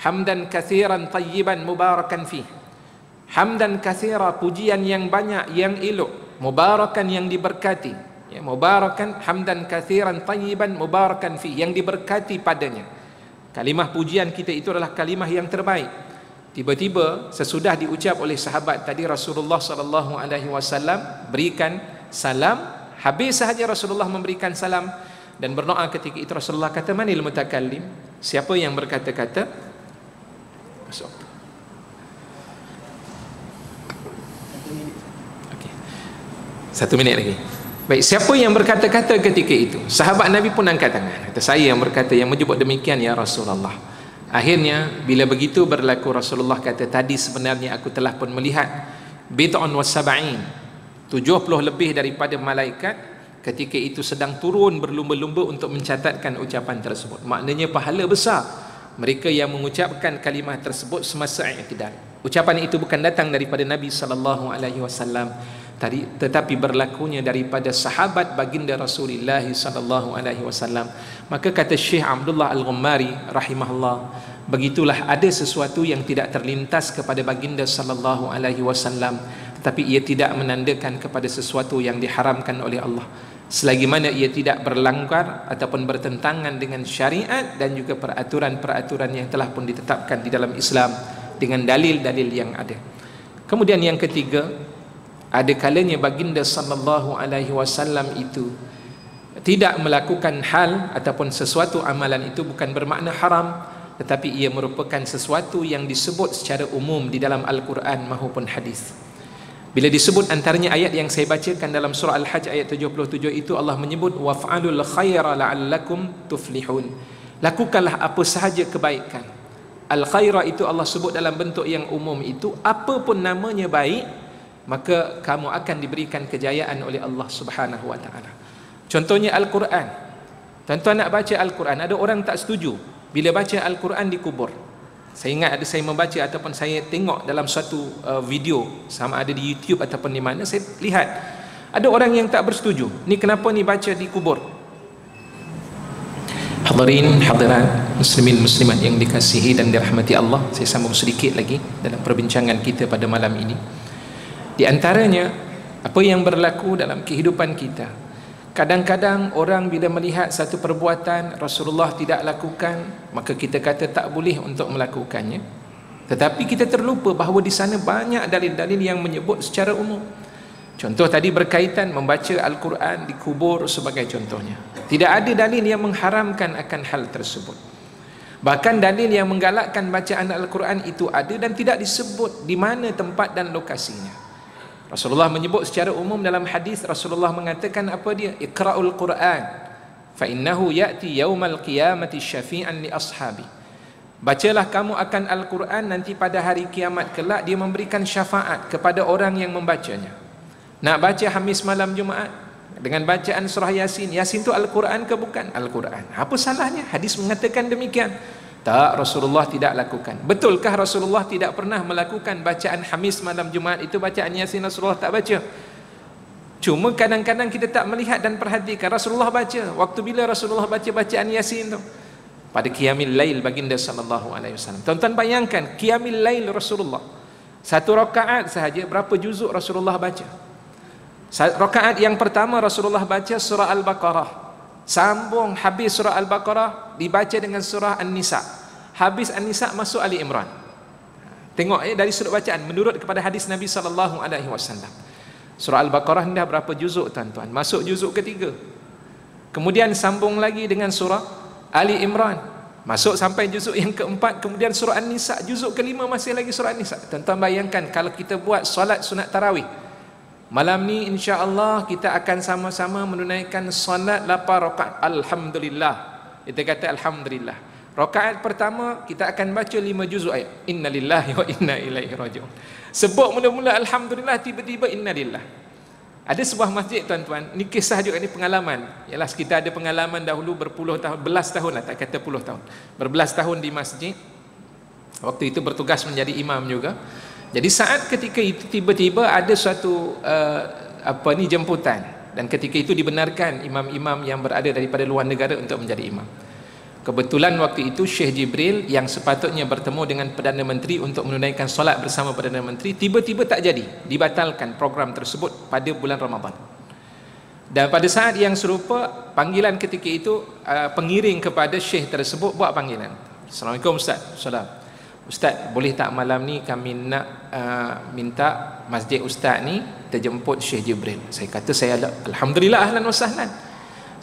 hamdan kathiran tayyiban mubarakan fih. Hamdan kathira, pujian yang banyak yang elok, mubarakan yang diberkati, ya, mubarakan, hamdan kathiran tayyiban mubarakan fih, yang diberkati padanya. Kalimah pujian kita itu adalah kalimah yang terbaik. Tiba-tiba sesudah diucap oleh sahabat tadi, Rasulullah sallallahu alaihi wasallam berikan salam. Habis sahaja Rasulullah memberikan salam dan berdoa, ketika itu Rasulullah kata, manil mutakallim, siapa yang berkata-kata? Masuk. Okey. 1 minit lagi. Baik, siapa yang berkata-kata ketika itu? Sahabat Nabi pun angkat tangan. Kata, saya yang berkata, yang menyebut demikian ya Rasulullah. Akhirnya bila begitu berlaku, Rasulullah kata, tadi sebenarnya aku telah pun melihat bid'un wa sab'in, 70 lebih daripada malaikat ketika itu sedang turun berlumba-lumba untuk mencatatkan ucapan tersebut. Maknanya pahala besar mereka yang mengucapkan kalimah tersebut semasa i'tidal. Ucapan itu bukan datang daripada Nabi sallallahu alaihi wasallam, tetapi berlakunya daripada sahabat baginda Rasulullah sallallahu alaihi wasallam. Maka kata Syekh Abdullah Al-Ghummari rahimahullah, begitulah ada sesuatu yang tidak terlintas kepada baginda sallallahu alaihi wasallam, tetapi ia tidak menandakan kepada sesuatu yang diharamkan oleh Allah, selagi mana ia tidak berlanggar ataupun bertentangan dengan syariat dan juga peraturan-peraturan yang telah pun ditetapkan di dalam Islam dengan dalil-dalil yang ada. Kemudian yang ketiga, ada kalanya baginda sallallahu alaihi wasallam itu tidak melakukan hal ataupun sesuatu amalan itu bukan bermakna haram, tetapi ia merupakan sesuatu yang disebut secara umum di dalam Al-Quran maupun hadis. Bila disebut antaranya ayat yang saya bacakan dalam surah Al-Hajj ayat 77 itu, Allah menyebut waf'alul khaira la'allakum tuflihun. Lakukanlah apa sahaja kebaikan. Al-khaira itu Allah sebut dalam bentuk yang umum itu, apa pun namanya baik, maka kamu akan diberikan kejayaan oleh Allah Subhanahu wa taala. Contohnya Al-Quran. Tuan-tuan nak baca Al-Quran, ada orang tak setuju bila baca Al-Quran di kubur. Saya ingat ada saya membaca ataupun saya tengok dalam suatu video, sama ada di YouTube ataupun di mana, saya lihat ada orang yang tak bersetuju. Ni kenapa ni baca di kubur? Hadirin hadirat, muslimin muslimat yang dikasihi dan dirahmati Allah, saya sambung sedikit lagi dalam perbincangan kita pada malam ini. Di antaranya apa yang berlaku dalam kehidupan kita. Kadang-kadang orang bila melihat satu perbuatan Rasulullah tidak lakukan, maka kita kata tak boleh untuk melakukannya. Tetapi kita terlupa bahawa di sana banyak dalil-dalil yang menyebut secara umum. Contoh tadi berkaitan membaca Al-Quran di kubur sebagai contohnya. Tidak ada dalil yang mengharamkan akan hal tersebut. Bahkan dalil yang menggalakkan bacaan Al-Quran itu ada dan tidak disebut di mana tempat dan lokasinya. Rasulullah menyebut secara umum dalam hadis. Rasulullah mengatakan apa dia? Iqra'ul Quran fa innahu ya'ti yaumal qiyamati syafi'an li ashabi. Bacalah kamu akan Al-Quran, nanti pada hari kiamat kelak dia memberikan syafaat kepada orang yang membacanya. Nak baca Khamis malam Jumaat dengan bacaan surah Yasin. Yasin tu Al-Quran ke bukan? Al-Quran. Apa salahnya? Hadis mengatakan demikian. Tak, Rasulullah tidak lakukan. Betulkah Rasulullah tidak pernah melakukan bacaan Khamis malam Jumaat itu? Bacaan Yasin Rasulullah tak baca. Cuma kadang-kadang kita tak melihat dan perhatikan Rasulullah baca. Waktu bila Rasulullah baca bacaan Yasin tu? Pada Qiyamil Lail baginda sallallahu alaihi wasallam. Tuan-tuan bayangkan Qiyamil Lail Rasulullah. Satu rakaat sahaja berapa juzuk Rasulullah baca? Rakaat yang pertama Rasulullah baca surah Al-Baqarah. Sambung habis surah Al-Baqarah dibaca dengan surah An-Nisa. Habis An-Nisa masuk Ali Imran. Tengok dari sudut bacaan menurut kepada hadis Nabi sallallahu alaihi wasallam. Surah Al-Baqarah ni dah berapa juzuk tuan-tuan? Masuk juzuk ketiga. Kemudian sambung lagi dengan surah Ali Imran. Masuk sampai juzuk yang keempat. Kemudian surah An-Nisa juzuk kelima masih lagi surah An-Nisa. Tuan-tuan bayangkan kalau kita buat solat sunat tarawih. Malam ni insya-Allah kita akan sama-sama menunaikan solat 8 rakaat. Alhamdulillah. Kita kata alhamdulillah. Rakaat pertama kita akan baca 5 juzuk ayat. Innalillahi wa inna ilaihi raji'un. Sebut mula-mula alhamdulillah, tiba-tiba innalillah. Ada sebuah masjid tuan-tuan, ni kisah juga, ni pengalaman. Yalah kita ada pengalaman dahulu berpuluh tahun, belas tahun lah, tak kata puluh tahun. Berbelas tahun di masjid. Waktu itu bertugas menjadi imam juga. Jadi saat ketika itu tiba-tiba ada suatu jemputan, dan ketika itu dibenarkan imam-imam yang berada daripada luar negara untuk menjadi imam. Kebetulan waktu itu Syekh Jibril yang sepatutnya bertemu dengan Perdana Menteri untuk menunaikan solat bersama Perdana Menteri tiba-tiba tak jadi, dibatalkan program tersebut pada bulan Ramadan. Dan pada saat yang serupa panggilan ketika itu pengiring kepada Syekh tersebut buat panggilan. Assalamualaikum Ustaz. Salam. Ustaz, boleh tak malam ni kami nak minta masjid Ustaz ni terjemput Syekh Jibril? Saya kata alhamdulillah, ahlan wa sahlan.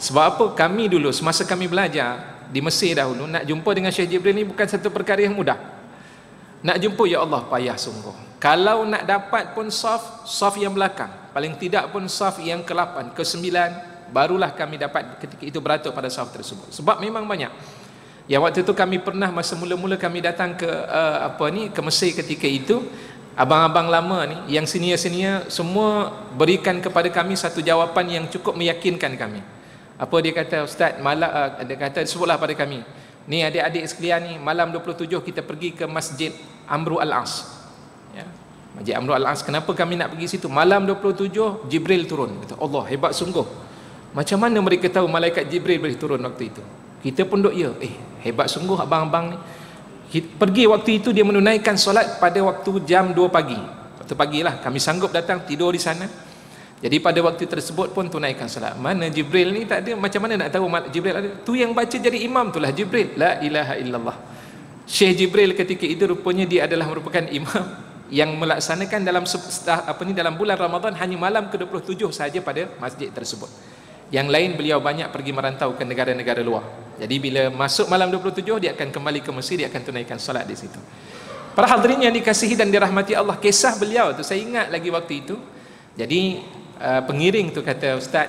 Sebab apa? Kami dulu semasa kami belajar di Mesir dahulu, nak jumpa dengan Syekh Jibril ni bukan satu perkara yang mudah. Nak jumpa, ya Allah, payah sungguh. Kalau nak dapat pun saf yang belakang, paling tidak pun saf yang ke-8, ke-9, barulah kami dapat ketika itu beratur pada saf tersebut. Sebab memang banyak. Ya, waktu itu kami pernah masa mula-mula kami datang ke ke Mesir ketika itu, abang-abang lama ni yang senior-senior semua berikan kepada kami satu jawapan yang cukup meyakinkan kami. Apa dia kata? Ustaz, dia kata sebutlah pada kami. Ni adik-adik sekalian ni, malam 27 kita pergi ke Masjid Amru Al-As. Ya. Masjid Amru Al-As. Kenapa kami nak pergi situ? Malam 27 Jibril turun. Kata, Allah, hebat sungguh. Macam mana mereka tahu malaikat Jibril boleh turun waktu itu? Kita pun duk hebat sungguh abang-abang ni. Pergi waktu itu dia menunaikan solat pada waktu jam 2 pagi. Waktu pagilah kami sanggup datang tidur di sana. Jadi pada waktu tersebut pun tunaikan solat. Mana Jibril ni tak ada, macam mana nak tahu Jibril ada? Tu yang baca jadi imam itulah Jibril. La ilaha illallah. Syekh Jibril ketika itu rupanya dia adalah merupakan imam yang melaksanakan dalam bulan Ramadan hanya malam ke-27 saja pada masjid tersebut. Yang lain beliau banyak pergi merantau ke negara-negara luar. Jadi bila masuk malam 27 dia akan kembali ke Mesir, dia akan tunaikan solat di situ. Para hadirin yang dikasihi dan dirahmati Allah, kisah beliau tu saya ingat lagi waktu itu. Jadi pengiring tu kata, Ustaz,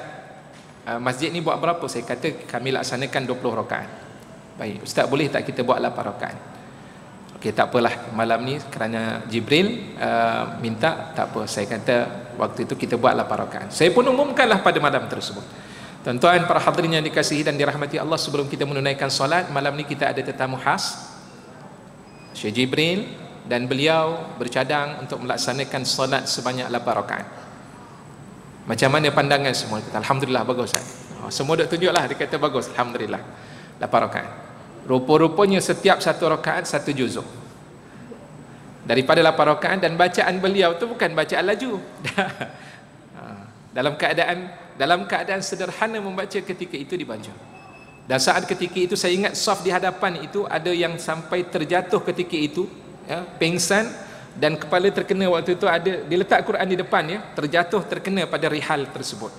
masjid ni buat berapa? Saya kata kami laksanakan 20 rakaat. Baik, Ustaz, boleh tak kita buat 8 rakaat? Okey, tak apalah, malam ni kerana Jibril minta, tak apa. Saya kata waktu itu kita buat 8 rakaat. Saya pun umumkanlah pada malam tersebut. Tuan-tuan, para hadirin yang dikasihi dan dirahmati Allah, sebelum kita menunaikan solat malam ni kita ada tetamu khas. Syekh Jibril dan beliau bercadang untuk melaksanakan solat sebanyak 8 rakaat. Macam mana pandangan semua? Kata, alhamdulillah bagus. Semua duk tunjuklah, dia kata bagus, alhamdulillah 8 rakaat. Rupa-rupanya setiap satu rakaat satu juzuk daripada 8 rakaat, dan bacaan beliau tu bukan bacaan laju. dalam keadaan sederhana membaca ketika itu dibaca. Dan saat ketika itu saya ingat saf di hadapan itu ada yang sampai terjatuh ketika itu, ya, pingsan, dan kepala terkena waktu itu, ada diletak Quran di depan, ya, terjatuh terkena pada rihal tersebut.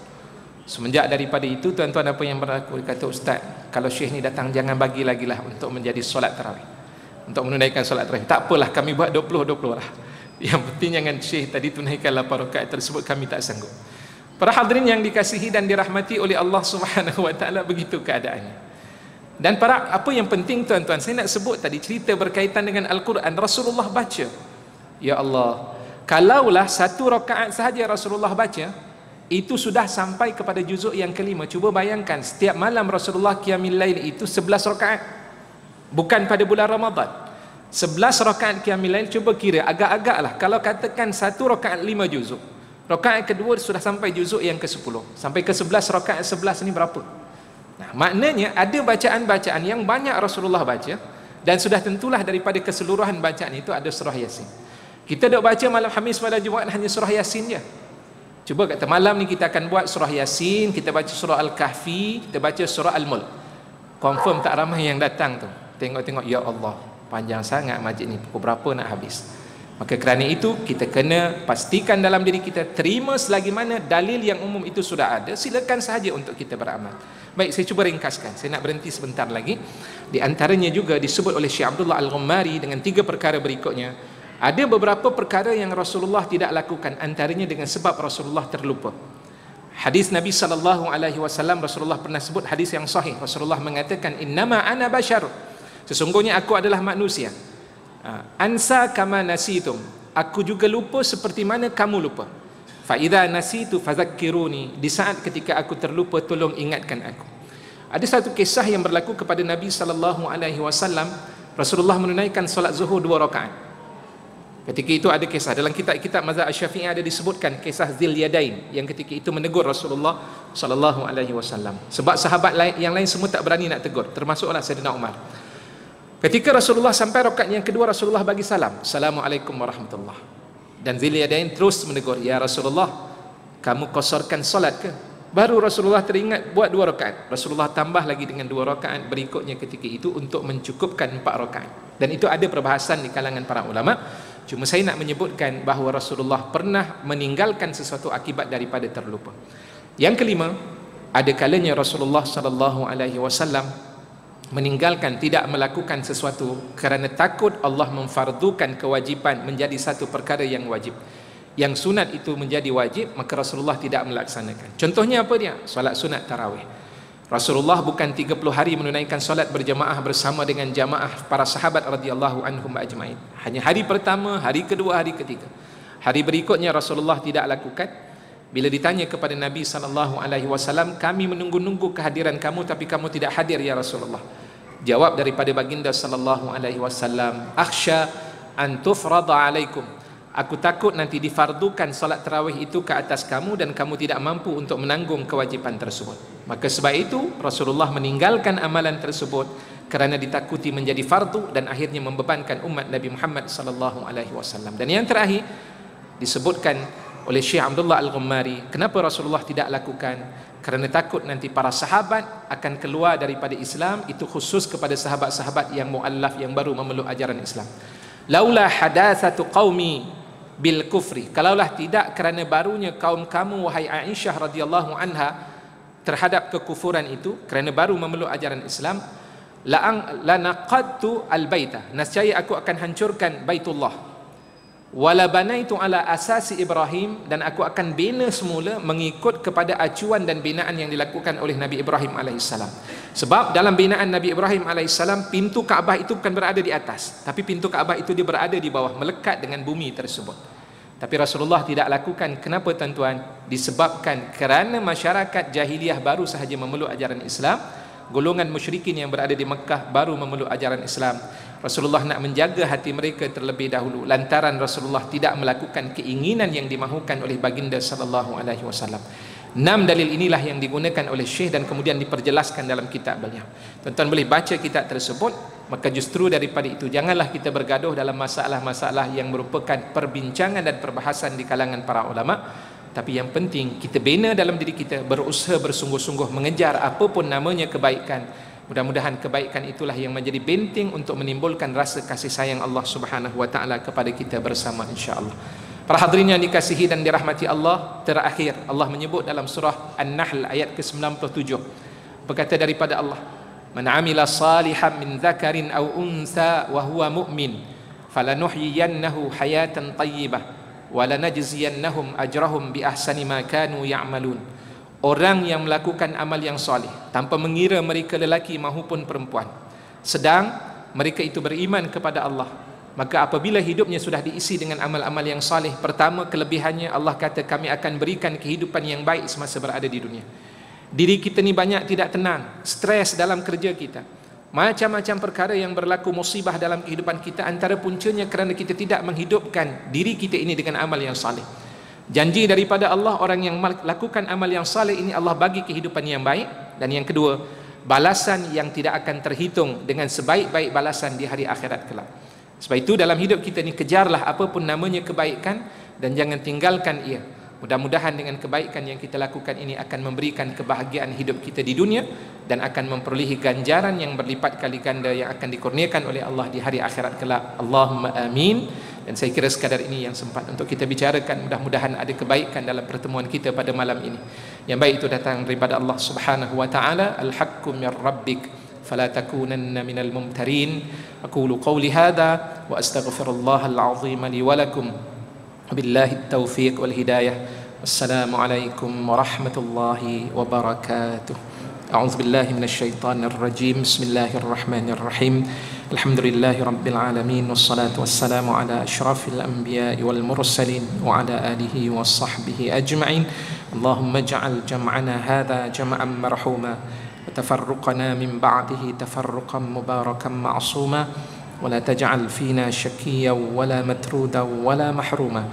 Semenjak daripada itu, tuan-tuan apa yang berlaku? Dia kata, ustaz, kalau syekh ni datang jangan bagi lagi lah untuk menjadi solat tarawih, untuk menunaikan solat tarawih. Tak apalah, kami buat 20 lah. Yang penting jangan syekh tadi tunaikan 8 rakaat tersebut, kami tak sanggup. Para hadirin yang dikasihi dan dirahmati oleh Allah Subhanahu wa taala, begitu keadaannya. Dan apa yang penting tuan-tuan, saya nak sebut tadi cerita berkaitan dengan Al-Quran. Rasulullah baca, ya Allah, kalaulah 1 rakaat sahaja Rasulullah baca, itu sudah sampai kepada juzuk yang kelima. Cuba bayangkan, setiap malam Rasulullah qiyamil lail itu 11 rakaat. Bukan pada bulan Ramadan, 11 rakaat qiyamil lail. Cuba kira, agak-agak lah, kalau katakan 1 rakaat 5 juzuk, rakaat kedua sudah sampai juzuk yang ke-10, sampai ke-11, rakaat 11 ni berapa? Nah, maknanya ada bacaan-bacaan yang banyak Rasulullah baca, dan sudah tentulah daripada keseluruhan bacaan itu ada surah Yasin. Kita dok baca malam Khamis, malam Jumaat hanya surah Yasin je. Cuba kata malam ni kita akan buat surah Yasin, kita baca surah Al-Kahfi, kita baca surah Al-Mulk. Confirm tak ramai yang datang tu. Tengok-tengok, ya Allah, panjang sangat majlis ni, pukul berapa nak habis? Maka kerana itu kita kena pastikan dalam diri kita, terima selagi mana dalil yang umum itu sudah ada, silakan sahaja untuk kita beramal. Baik, saya cuba ringkaskan, saya nak berhenti sebentar lagi. Di antaranya juga disebut oleh Syekh Abdullah Al-Ghummari dengan 3 perkara berikutnya. Ada beberapa perkara yang Rasulullah tidak lakukan, antaranya dengan sebab Rasulullah terlupa. Hadis Nabi SAW, Rasulullah pernah sebut hadis yang sahih. Rasulullah mengatakan, innama ana bashar, sesungguhnya aku adalah manusia. Ansa kama nasitum, aku juga lupa seperti mana kamu lupa. Fa idza nasitu fadzakkiruni, di saat ketika aku terlupa, tolong ingatkan aku. Ada satu kisah yang berlaku kepada Nabi SAW. Rasulullah menunaikan solat zuhur 2 rakaat. Ketika itu ada kisah dalam kitab-kitab mazhab Asy-Syafi'i, ada disebutkan kisah Zil Yadain yang ketika itu menegur Rasulullah SAW. Sebab sahabat yang lain semua tak berani nak tegur, termasuklah Sayyidina Umar. Ketika Rasulullah sampai rakaat yang kedua, Rasulullah bagi salam, Assalamualaikum warahmatullahi. Dan Zil Yadain terus menegur, ya Rasulullah, kamu kosorkan solat ke? Baru Rasulullah teringat buat 2 rakaat. Rasulullah tambah lagi dengan 2 rakaat berikutnya ketika itu untuk mencukupkan 4 rakaat. Dan itu ada perbahasan di kalangan para ulama. Cuma saya nak menyebutkan bahawa Rasulullah pernah meninggalkan sesuatu akibat daripada terlupa. Yang kelima, ada kalanya Rasulullah SAW meninggalkan, tidak melakukan sesuatu kerana takut Allah memfardukan kewajipan menjadi satu perkara yang wajib. Yang sunat itu menjadi wajib, maka Rasulullah tidak melaksanakan. Contohnya apa dia? Solat sunat tarawih. Rasulullah bukan 30 hari menunaikan solat berjamaah bersama dengan jamaah para sahabat radhiyallahu anhum ajmain. Hanya hari pertama, hari kedua, hari ketiga. Hari berikutnya Rasulullah tidak lakukan. Bila ditanya kepada Nabi SAW, kami menunggu-nunggu kehadiran kamu tapi kamu tidak hadir ya Rasulullah. Jawab daripada baginda SAW, akhsha an tufrada alaikum, aku takut nanti difardukan solat tarawih itu ke atas kamu dan kamu tidak mampu untuk menanggung kewajipan tersebut. Maka sebab itu Rasulullah meninggalkan amalan tersebut kerana ditakuti menjadi fardu dan akhirnya membebankan umat Nabi Muhammad SAW. Dan yang terakhir disebutkan oleh Syekh Abdullah Al-Ghummari, kenapa Rasulullah tidak lakukan? Kerana takut nanti para sahabat akan keluar daripada Islam. Itu khusus kepada sahabat-sahabat yang mu'allaf, yang baru memeluk ajaran Islam. Laula hadatsatu qaumi bil kufri, kalaulah tidak kerana barunya kaum kamu wahai Aisyah radhiyallahu anha terhadap kekufuran itu, kerana baru memeluk ajaran Islam, la naqadtu al baita, nescaya aku akan hancurkan Baitullah, wala banaitu ala asasi Ibrahim, dan aku akan bina semula mengikut kepada acuan dan binaan yang dilakukan oleh Nabi Ibrahim alaihissalam. Sebab dalam binaan Nabi Ibrahim alaihissalam, pintu Kaabah itu bukan berada di atas, tapi pintu Kaabah itu dia berada di bawah, melekat dengan bumi tersebut. Tapi Rasulullah tidak lakukan. Kenapa tuan-tuan? Disebabkan kerana masyarakat jahiliyah baru sahaja memeluk ajaran Islam, golongan musyrikin yang berada di Mekah baru memeluk ajaran Islam. Rasulullah nak menjaga hati mereka terlebih dahulu lantaran Rasulullah tidak melakukan keinginan yang dimahukan oleh baginda sallallahu alaihi wasallam. 6 dalil inilah yang digunakan oleh Syekh dan kemudian diperjelaskan dalam kitab beliau. Tuan-tuan boleh baca kitab tersebut. Maka justru daripada itu janganlah kita bergaduh dalam masalah-masalah yang merupakan perbincangan dan perbahasan di kalangan para ulama. Tapi yang penting kita bina dalam diri kita, berusaha bersungguh-sungguh mengejar apapun namanya kebaikan. Mudah-mudahan kebaikan itulah yang menjadi benteng untuk menimbulkan rasa kasih sayang Allah Subhanahu wa taala kepada kita bersama, insya-Allah. Para hadirin yang dikasihi dan dirahmati Allah, terakhir Allah menyebut dalam surah An-Nahl ayat ke-97. Berkata daripada Allah, "Man 'amila salihan min dzakarin aw untha wa huwa mu'min, falanuhyiyannahu hayatan thayyibah wa lanajziyannahum ajrahum bi ahsani ma kanu ya'malun." Orang yang melakukan amal yang soleh tanpa mengira mereka lelaki maupun perempuan, sedang mereka itu beriman kepada Allah, maka apabila hidupnya sudah diisi dengan amal-amal yang soleh, pertama kelebihannya Allah kata kami akan berikan kehidupan yang baik semasa berada di dunia. Diri kita ni banyak tidak tenang, stres dalam kerja kita, macam-macam perkara yang berlaku musibah dalam kehidupan kita, antara puncanya kerana kita tidak menghidupkan diri kita ini dengan amal yang soleh. Janji daripada Allah, orang yang melakukan amal yang saleh ini Allah bagi kehidupan yang baik. Dan yang kedua, balasan yang tidak akan terhitung dengan sebaik-baik balasan di hari akhirat kelak. Sebab itu dalam hidup kita ni kejarlah apapun namanya kebaikan dan jangan tinggalkan ia. Mudah-mudahan dengan kebaikan yang kita lakukan ini akan memberikan kebahagiaan hidup kita di dunia dan akan memperolehi ganjaran yang berlipat kali ganda yang akan dikurniakan oleh Allah di hari akhirat kelak. Allahumma amin. Dan saya kira sekadar ini yang sempat untuk kita bicarakan. Mudah-mudahan ada kebaikan dalam pertemuan kita pada malam ini. Yang baik itu datang daripada Allah Subhanahu wa taala. Al-haqqu min rabbik fala takunanna minal mumtarin. Aqulu qawli hadha wa astaghfirullahal azim li wa lakum. Billahi at-taufiq wal hidayah. Wassalamu alaikum warahmatullahi wabarakatuh. A'udzu billahi minasy syaithanir rajim. Bismillahirrahmanirrahim. Alhamdulillahi rabbil alamin wassalatu wassalamu ala asyrafil anbiya'i wal mursalin wa ala alihi washabbihi ajma'in. Allahumma ij'al jam'ana hadha jam'an marhuma wa tafarruqana min ba'dihi tafarruqan mubarakan ma'suma wa la taj'al fina shakiyyan wa la matrudan wa la mahruma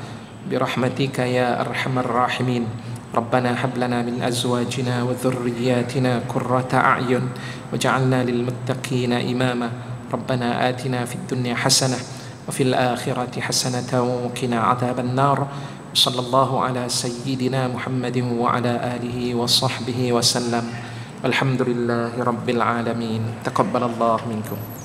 birahmatika ya arhamar rahimin. ربنا هب لنا من أزواجنا وذرياتنا قرة أعين وجعلنا للمتقين إماما ربنا آتنا في الدنيا حسنة وفي الآخرة حسنة وقنا عذاب النار صلى الله على سيدنا محمد وعلى آله وصحبه وسلم والحمد لله رب العالمين تقبل الله منكم.